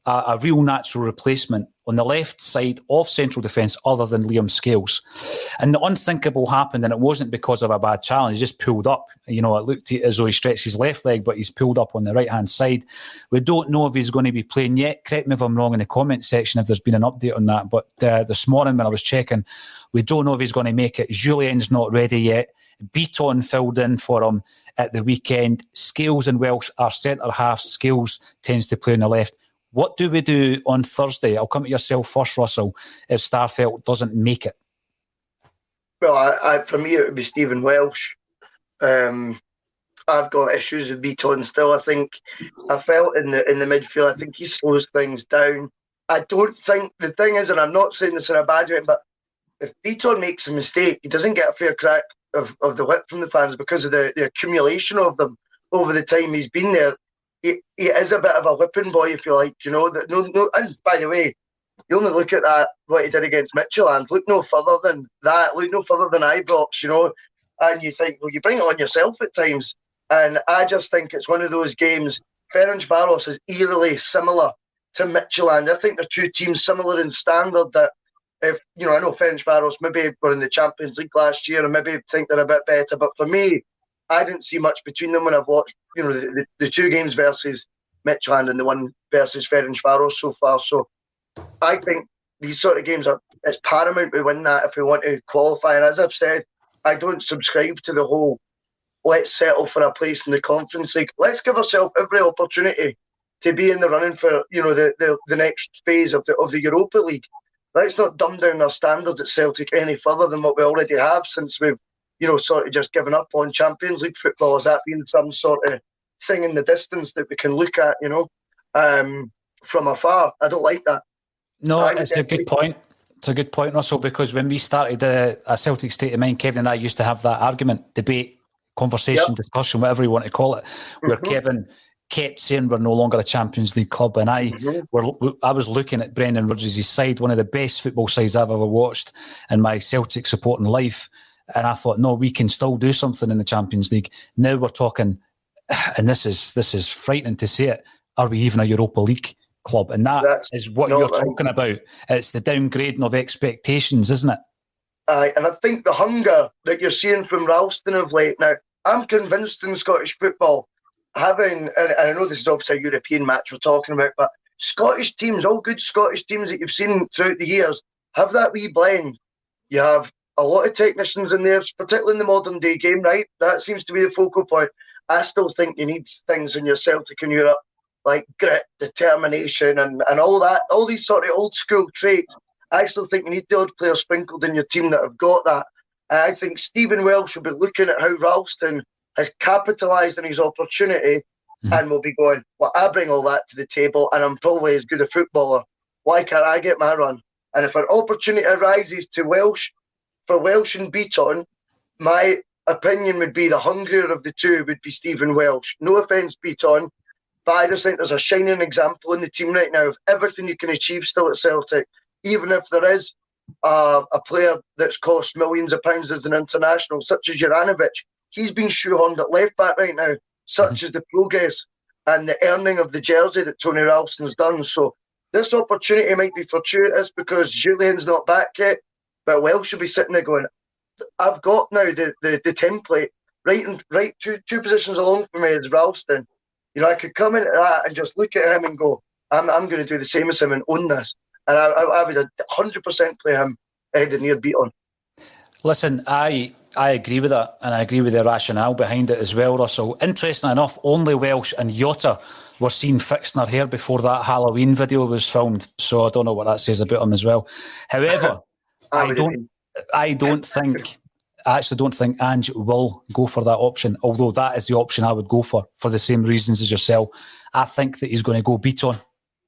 a real natural replacement on the left side of central defence other than Liam Scales. And the unthinkable happened, and it wasn't because of a bad challenge. He just pulled up. It looked as though he stretched his left leg, but he's pulled up on the right-hand side. We don't know if he's going to be playing yet. Correct me if I'm wrong in the comment section if there's been an update on that. But this morning when I was checking, we don't know if he's going to make it. Julien's not ready yet. Beaton filled in for him at the weekend. Scales and Welsh are centre-half. Scales tends to play on the left. What do we do on Thursday? I'll come to yourself first, Russell, if Starfelt doesn't make it. Well, for me, it would be Stephen Welsh. I've got issues with Beaton still. I think I felt in the midfield, I think he slows things down. I don't think, the thing is, and I'm not saying this in a bad way, but if Beaton makes a mistake, he doesn't get a fair crack of the whip from the fans because of the accumulation of them over the time he's been there. He is a bit of a whipping boy, if you like, you know. And by the way, you only look at that, what he did against Midtjylland, look no further than that, look no further than Ibrox, you know, and you think, well, you bring it on yourself at times. And I just think it's one of those games. Ferencváros is eerily similar to Midtjylland. I think they're two teams similar in standard that, if you know, I know Ferencváros maybe were in the Champions League last year and maybe think they're a bit better, but for me, I didn't see much between them when I've watched, you know, the two games versus Midtjylland and the one versus Ferencváros so far. So I think these sort of games it's paramount we win that if we want to qualify. And as I've said, I don't subscribe to the whole let's settle for a place in the Conference League. Let's give ourselves every opportunity to be in the running for, you know, the next phase of the Europa League. Let's not dumb down our standards at Celtic any further than what we already have, since we've, you know, sort of just given up on Champions League football. Has that been some sort of thing in the distance that we can look at, you know, from afar? I don't like that. No, it's a good point. It's a good point, Russell, because when we started a Celtic State of Mind, Kevin and I used to have that argument, debate, conversation, discussion, whatever you want to call it, where Kevin kept saying we're no longer a Champions League club, and I was looking at Brendan Rodgers' side, one of the best football sides I've ever watched in my Celtic supporting life, and I thought, no, we can still do something in the Champions League. Now we're talking, and this is frightening to say it, are we even a Europa League club? And that is what you're talking about. It's the downgrading of expectations, isn't it? And I think the hunger that you're seeing from Ralston of late now, I'm convinced in Scottish football, and I know this is obviously a European match we're talking about, but Scottish teams, all good Scottish teams that you've seen throughout the years, have that wee blend. You have a lot of technicians in there, particularly in the modern day game, right? That seems to be the focal point. I still think you need things in your Celtic in Europe, like grit, determination, and all that, all these sort of old school traits. I still think you need the odd player sprinkled in your team that have got that. And I think Stephen Welsh will be looking at how Ralston has capitalised on his opportunity and will be going, well, I bring all that to the table and I'm probably as good a footballer. Why can't I get my run? And if an opportunity arises to Welsh, for Welsh and Beaton, my opinion would be the hungrier of the two would be Stephen Welsh. No offence, Beaton, but I just think there's a shining example in the team right now of everything you can achieve still at Celtic, even if there is a player that's cost millions of pounds as an international, such as Juranovic. He's been shoehorned at left back right now, such as the progress and the earning of the jersey that Tony Ralston's done. So this opportunity might be fortuitous because Julian's not back yet, but Welsh should be sitting there going, I've got now the template right two positions along for me is Ralston. You know, I could come into that and just look at him and go, I'm going to do the same as him and own this. And I would 100% play him ahead of near Beaton. Listen, I agree with that, and I agree with the rationale behind it as well, Russell. Interestingly enough, only Welsh and Jota were seen fixing their hair before that Halloween video was filmed, so I don't know what that says about him as well. However, I actually don't think Ange will go for that option, although that is the option I would go for the same reasons as yourself. I think that he's going to go Beaton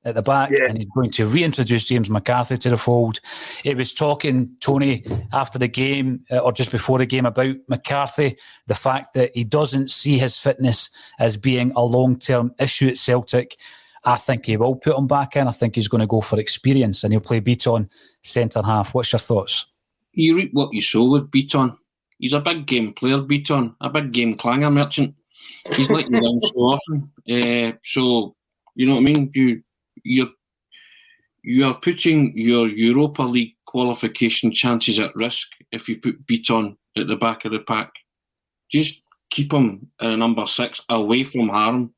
at the back, and he's going to reintroduce James McCarthy to the fold. It was talking, Tony, after the game or just before the game about McCarthy, the fact that he doesn't see his fitness as being a long-term issue at Celtic. I think he will put him back in. I think he's going to go for experience and he'll play Beaton centre-half. What's your thoughts? You reap what you sow with Beaton. He's a big game player, Beaton, a big game clanger merchant. He's letting down so often. So, you know what I mean? You are putting your Europa League qualification chances at risk if you put Beaton at the back of the pack. Just keep him at number 6 away from harm.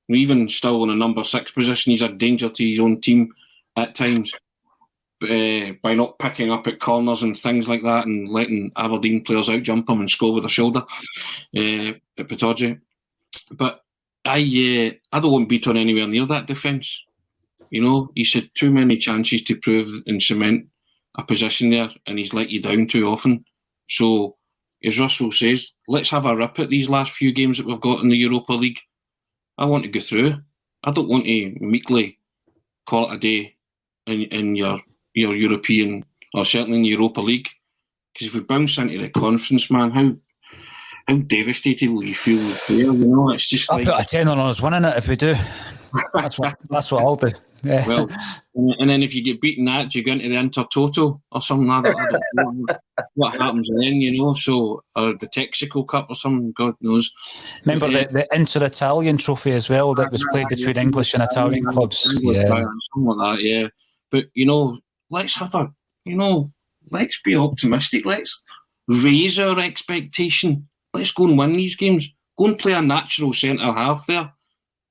Even still in a number 6 position, he's a danger to his own team at times by not picking up at corners and things like that and letting Aberdeen players out jump him and score with their shoulder at Pataudry. But I don't want Beaton anywhere near that defence. He's had too many chances to prove and cement a position there, and he's let you down too often. So, as Russell says, let's have a rip at these last few games that we've got in the Europa League. I want to go through. I don't want to meekly call it a day in your European, or certainly in the Europa League. Because if we bounce into the conference, man, how devastated will you feel there? It's just I'll put a 10 on us winning it if we do. That's what I'll do. Yeah. Well, and then if you get beaten that, you go into the Intertoto or something. I don't know what happens then, so, or the Texaco Cup or something, God knows. Remember the Inter-Italian trophy as well that was played between English and Italian clubs. Yeah. Something like that, yeah. But, let's have let's be optimistic. Let's raise our expectation. Let's go and win these games. Go and play a natural centre half there.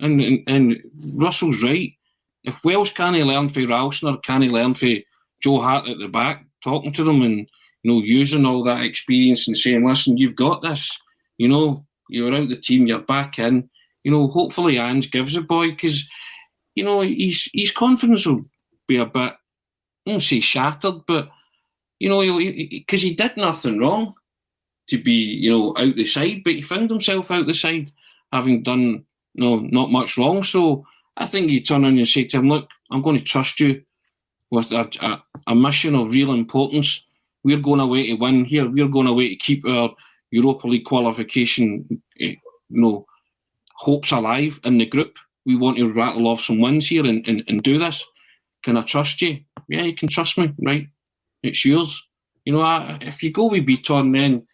And Russell's right. If Welsh can't learn for Ralston or can't learn for Joe Hart at the back, talking to them and using all that experience and saying, listen, you've got this. You're out the team, you're back in. Hopefully Ange gives a boy, because his confidence will be a bit, I won't say shattered, but because he did nothing wrong to be out the side, but he found himself out the side having done not much wrong. So I think you turn on and say to him, look, I'm going to trust you with a mission of real importance. We're going away to win here. We're going away to keep our Europa League qualification hopes alive in the group. We want to rattle off some wins here and do this. Can I trust you? Yeah, you can trust me, right? It's yours. If you go with Beaton, then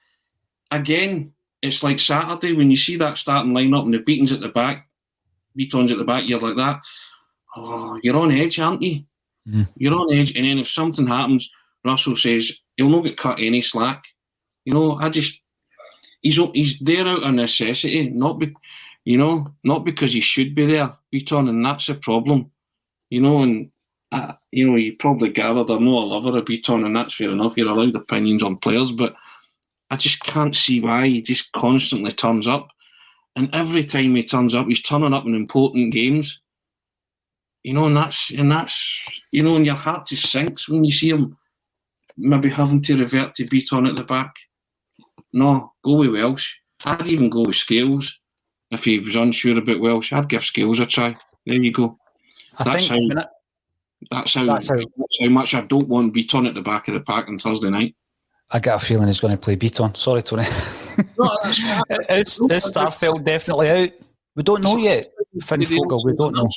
again, it's like Saturday when you see that starting lineup and the Beaton's at the back, Beaton's at the back, you're like that. Oh, you're on edge, aren't you? Mm. You're on edge, and then if something happens, Russell says he'll not get cut any slack. He's there out of necessity, not because he should be there, Beaton, and that's the problem. You probably gathered I'm not a lover of Beaton, and that's fair enough. You're allowed opinions on players, but I just can't see why he just constantly turns up. And every time he turns up, he's turning up in important games. And that's and your heart just sinks when you see him maybe having to revert to Beaton at the back. No, go with Welsh. I'd even go with Scales. If he was unsure about Welsh, I'd give Scales a try. There you go. That's how much I don't want Beaton at the back of the pack on Thursday night. I get a feeling he's going to play Beaton. Sorry, Tony. Is Starfelt definitely out? We don't know yet. Finn Fogel, we don't know.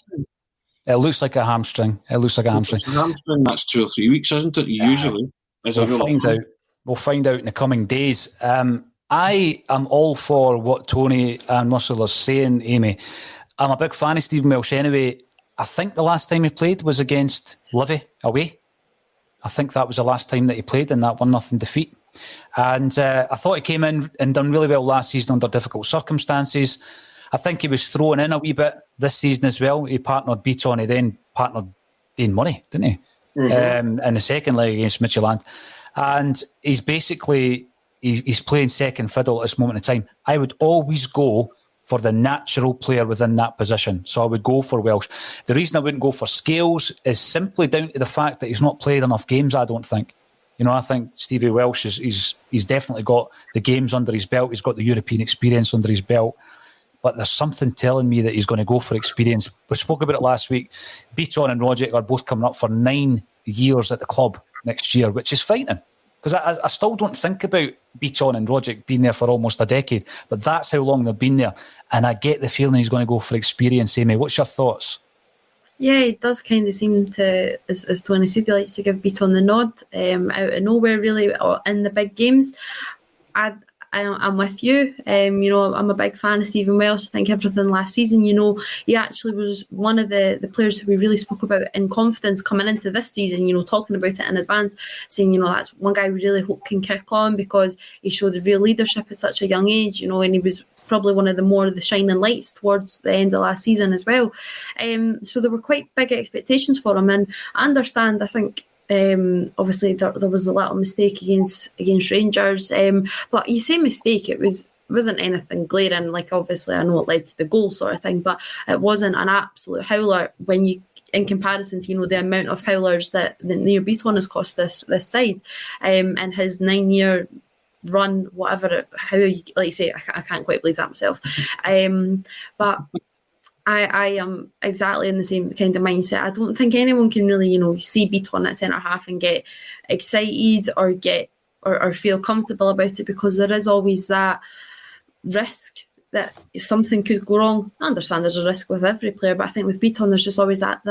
It looks like a hamstring. It's a hamstring. That's 2 or 3 weeks, isn't it? Usually. We'll find out in the coming days. I am all for what Tony and Russell are saying, Amy. I'm a big fan of Stephen Welsh anyway. I think the last time he played was against Livy away. I think that was the last time that he played in that 1-0 defeat. And I thought he came in and done really well last season under difficult circumstances. I think he was thrown in a wee bit this season as well. He partnered Beaton, he then partnered Dean Murray, didn't he? Mm-hmm. In the second leg against Midtjylland. And he's playing second fiddle at this moment in time. I would always go for the natural player within that position. So I would go for Welsh. The reason I wouldn't go for Scales is simply down to the fact that he's not played enough games, I don't think. I think Stevie Welsh he's definitely got the games under his belt. He's got the European experience under his belt. But there's something telling me that he's going to go for experience. We spoke about it last week. Beaton and Rogic are both coming up for 9 years at the club next year, which is frightening. Because I still don't think about Beaton and Rogic being there for almost a decade, but that's how long they've been there. And I get the feeling he's going to go for experience. Amy, what's your thoughts? Yeah, it does kind of seem to, as Tony said, he likes to give Beaton the nod out of nowhere, really, in the big games. I'm with you. I'm a big fan of Stephen Welsh. I think everything last season, he actually was one of the players who we really spoke about in confidence coming into this season, talking about it in advance, saying, that's one guy we really hope can kick on because he showed real leadership at such a young age, and he was probably one of the shining lights towards the end of last season as well. So there were quite big expectations for him, and I understand, I think, obviously there was a little mistake against Rangers, but you say mistake, it wasn't anything glaring. Like, obviously I know it led to the goal sort of thing, but it wasn't an absolute howler when you in comparison to, the amount of howlers that Neil Beaton has cost this side, and his 9-year run, whatever, how you like you say, I can't quite believe that myself. But I am exactly in the same kind of mindset. I don't think anyone can really, see Beaton at centre half and get excited or get or feel comfortable about it, because there is always that risk that something could go wrong. I understand there's a risk with every player, but I think with Beaton there's just always that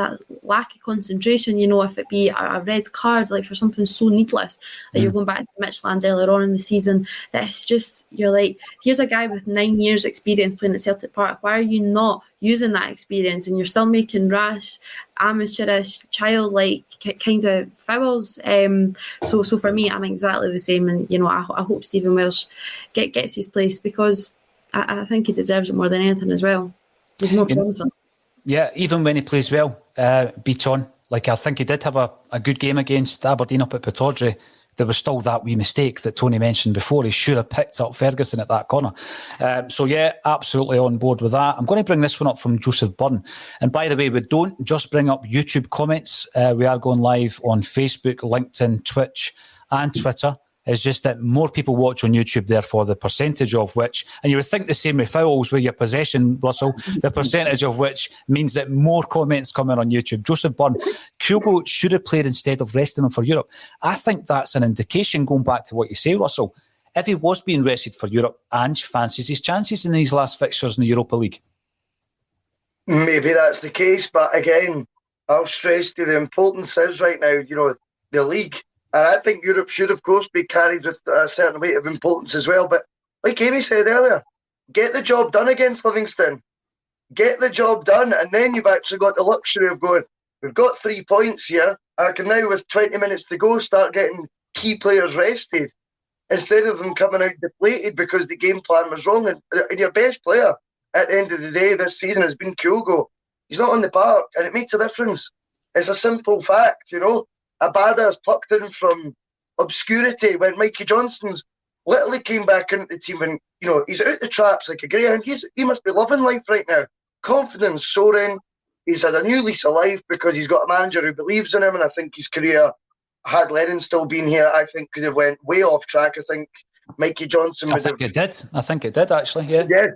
lack of concentration, if it be a red card, like for something so needless. Like you're going back to Midtjylland earlier on in the season, that it's just, you're like, here's a guy with 9 years experience playing at Celtic Park, why are you not using that experience? And you're still making rash, amateurish, childlike kind of fouls. So for me, I'm exactly the same, and I hope Stephen Welsh gets his place, because I think he deserves it more than anything as well. He's more promising. Yeah, even when he plays well, Beaton, like I think he did have a good game against Aberdeen up at Pittodrie. There was still that wee mistake that Tony mentioned before. He should have picked up Ferguson at that corner. So yeah, absolutely on board with that. I'm going to bring this one up from Joseph Byrne. And by the way, we don't just bring up YouTube comments. We are going live on Facebook, LinkedIn, Twitch and Twitter. It's just that more people watch on YouTube, therefore the percentage of which, and you would think the same with fouls with your possession, Russell, the percentage of which means that more comments come in on YouTube. Joseph Byrne, Kyogo should have played instead of resting him for Europe. I think that's an indication, going back to what you say, Russell, if he was being rested for Europe, Ange fancies his chances in these last fixtures in the Europa League. Maybe that's the case, but again, I'll stress to the importance is right now, the league. And I think Europe should, of course, be carried with a certain weight of importance as well. But like Amy said earlier, get the job done against Livingston. Get the job done. And then you've actually got the luxury of going, we've got 3 points here. I can now, with 20 minutes to go, start getting key players rested, instead of them coming out depleted because the game plan was wrong. And your best player at the end of the day this season has been Kyogo. He's not on the park, and it makes a difference. It's a simple fact, Abada's plucked in from obscurity when Mikey Johnston's literally came back into the team, and he's out the traps like a greyhound. He must be loving life right now. Confidence soaring. He's had a new lease of life because he's got a manager who believes in him, and I think his career, had Lennon still been here, I think could have went way off track. I think Mikey Johnston would have. I think it did actually. Yeah. Yeah,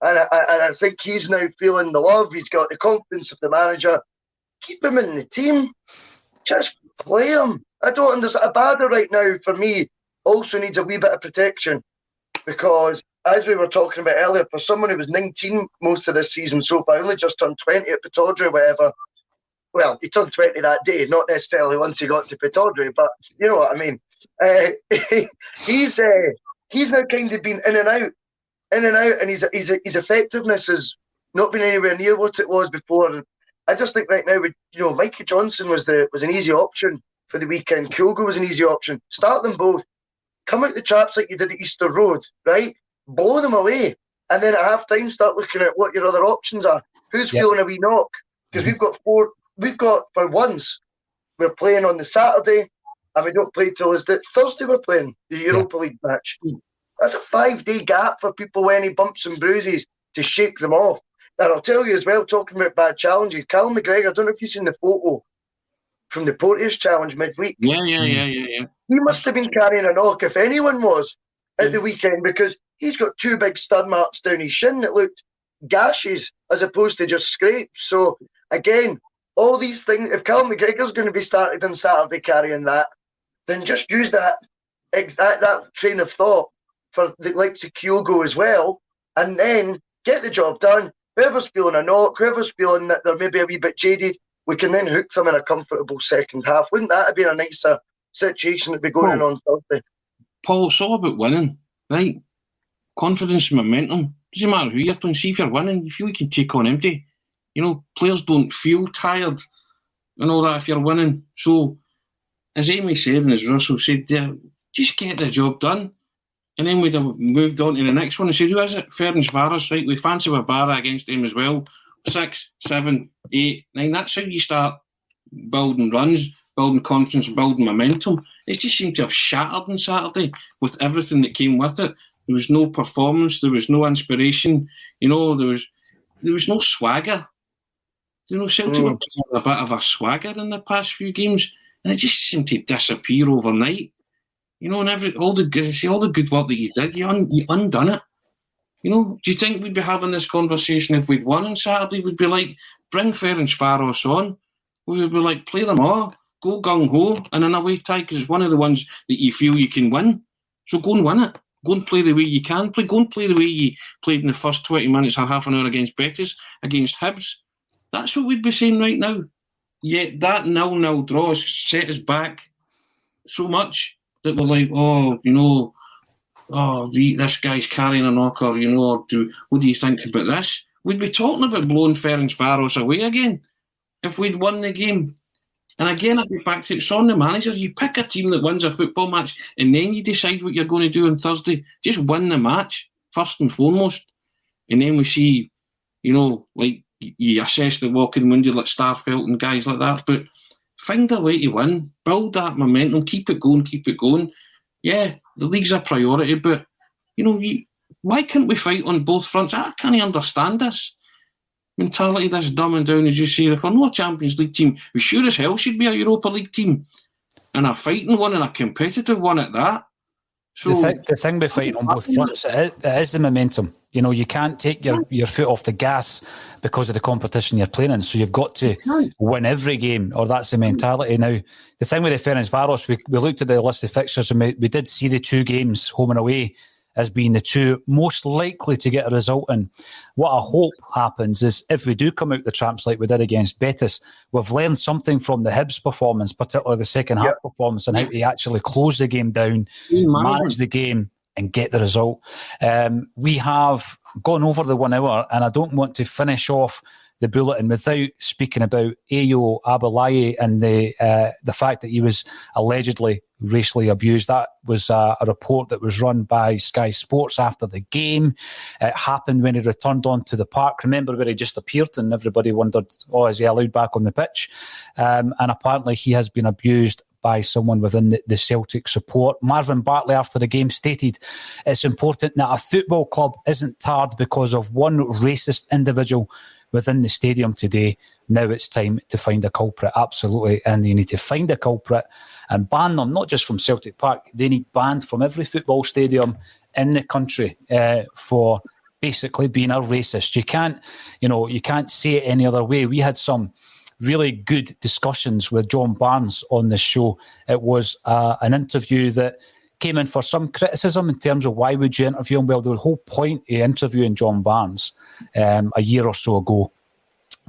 and I think he's now feeling the love. He's got the confidence of the manager. Keep him in the team. Just play him. I don't understand. Abada right now, for me, also needs a wee bit of protection, because, as we were talking about earlier, for someone who was 19 most of this season so far, only just turned 20 at Pittodrie or whatever. Well, he turned 20 that day, not necessarily once he got to Pittodrie, but you know what I mean. He's now kind of been in and out, and his effectiveness has not been anywhere near what it was before. And I just think right now, Mikey Johnston was an easy option for the weekend. Kyogo was an easy option. Start them both. Come out the traps like you did at Easter Road, right? Blow them away. And then at half-time, start looking at what your other options are. Who's feeling a wee knock? Because we've got, for once, we're playing on the Saturday, and we don't play till Thursday we're playing the Europa League match. That's a 5-day gap for people with any bumps and bruises to shake them off. And I'll tell you as well, talking about bad challenges, Callum McGregor, I don't know if you've seen the photo from the Porteous challenge midweek. Yeah. He must have been carrying a knock, if anyone was, at the weekend, because he's got 2 big stud marks down his shin that looked gashes as opposed to just scrapes. So, again, all these things, if Callum McGregor's going to be started on Saturday carrying that, then just use that train of thought for the likes of Kyogo as well, and then get the job done. Whoever's feeling a knock, whoever's feeling that they're maybe a wee bit jaded, we can then hook them in a comfortable second half. Wouldn't that have been a nicer situation to be going on Thursday? Paul, it's all about winning, right? Confidence and momentum. Doesn't matter who you're playing. See, if you're winning, you feel you can take on empty. Players don't feel tired and all that if you're winning. So, as Amy said and as Russell said there, just get the job done. And then we'd have moved on to the next one and said, who is it? Ferencváros, right? We fancy Barra against him as well. 6, 7, 8, 9. That's how you start building runs, building confidence, building momentum. It just seemed to have shattered on Saturday with everything that came with it. There was no performance. There was no inspiration. There was no swagger. Celtic were playing a bit of a swagger in the past few games, and it just seemed to disappear overnight. And all the good work that you did, you undone it. Do you think we'd be having this conversation if we'd won on Saturday? We'd be like, bring Ferencváros on. We would be like, play them all, go gung-ho, and in a way, Ty, because it's one of the ones that you feel you can win. So go and win it. Go and play the way you can play. Go and play the way you played in the first 20 minutes or half an hour against Betis, against Hibs. That's what we'd be saying right now. Yet that 0-0 draw has set us back so much that we're like, this guy's carrying a knocker, what do you think about this? We'd be talking about blowing Ferencváros away again if we'd won the game. And again, I'd be back to it's on the manager. You pick a team that wins a football match and then you decide what you're going to do on Thursday. Just win the match, first and foremost. And then we see, like you assess the walking wounded like Starfelt and guys like that. But find a way to win, build that momentum, keep it going. Yeah, the league's a priority, but, why can't we fight on both fronts? I can't understand this mentality, this dumbing down, as you say. If we're not a Champions League team, we sure as hell should be a Europa League team, and a fighting one and a competitive one at that. So the thing with fighting on both fronts, it is the momentum. You can't take your foot off the gas because of the competition you're playing in. So you've got to win every game, or that's the mentality. Now, the thing with the Ferencváros, we looked at the list of fixtures and we did see the two games, home and away, as being the two most likely to get a result in. What I hope happens is if we do come out the traps like we did against Betis, we've learned something from the Hibs performance, particularly the second half performance, and how to actually close the game down, manage the game, and get the result. We have gone over the 1 hour, and I don't want to finish off the bulletin without speaking about Ayo Abulaye and the fact that he was allegedly racially abused. That was a report that was run by Sky Sports after the game. It happened when he returned onto the park. Remember where he just appeared and everybody wondered, is he allowed back on the pitch? And apparently he has been abused by someone within the Celtic support. Marvin Bartley after the game stated it's important that a football club isn't tarred because of one racist individual within the stadium today. Now it's time to find a culprit. Absolutely. And you need to find a culprit and ban them, not just from Celtic Park. They need banned from every football stadium in the country for basically being a racist. You can't say it any other way. We had some really good discussions with John Barnes on this show. It was an interview that came in for some criticism in terms of why would you interview him? Well, the whole point of interviewing John Barnes a year or so ago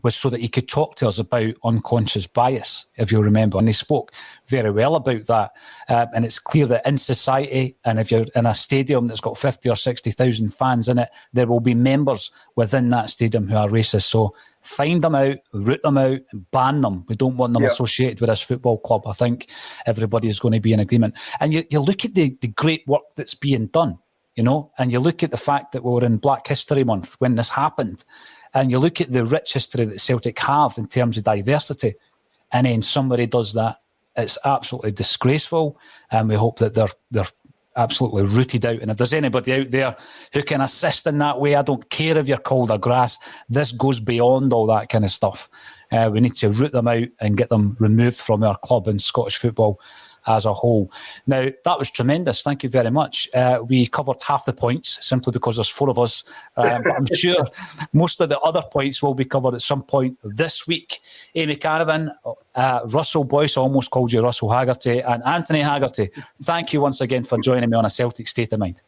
was so that he could talk to us about unconscious bias, if you remember. And he spoke very well about that. And it's clear that in society, and if you're in a stadium that's got 50 or 60,000 fans in it, there will be members within that stadium who are racist. So find them out, root them out, and ban them. We don't want them associated with this football club. I think everybody is going to be in agreement. And you look at the great work that's being done, and you look at the fact that we were in Black History Month when this happened, and you look at the rich history that Celtic have in terms of diversity, and then somebody does that. It's absolutely disgraceful, and we hope that they're absolutely rooted out. And if there's anybody out there who can assist in that way, I don't care if you're called a grass. This goes beyond all that kind of stuff. We need to root them out and get them removed from our club and Scottish football as a whole. Now, that was tremendous. Thank you very much. We covered half the points simply because there's 4 of us. But I'm sure most of the other points will be covered at some point this week. Amy Canavan, Russell Boyce, I almost called you Russell Haggerty, and Anthony Haggerty, thank you once again for joining me on A Celtic State of Mind.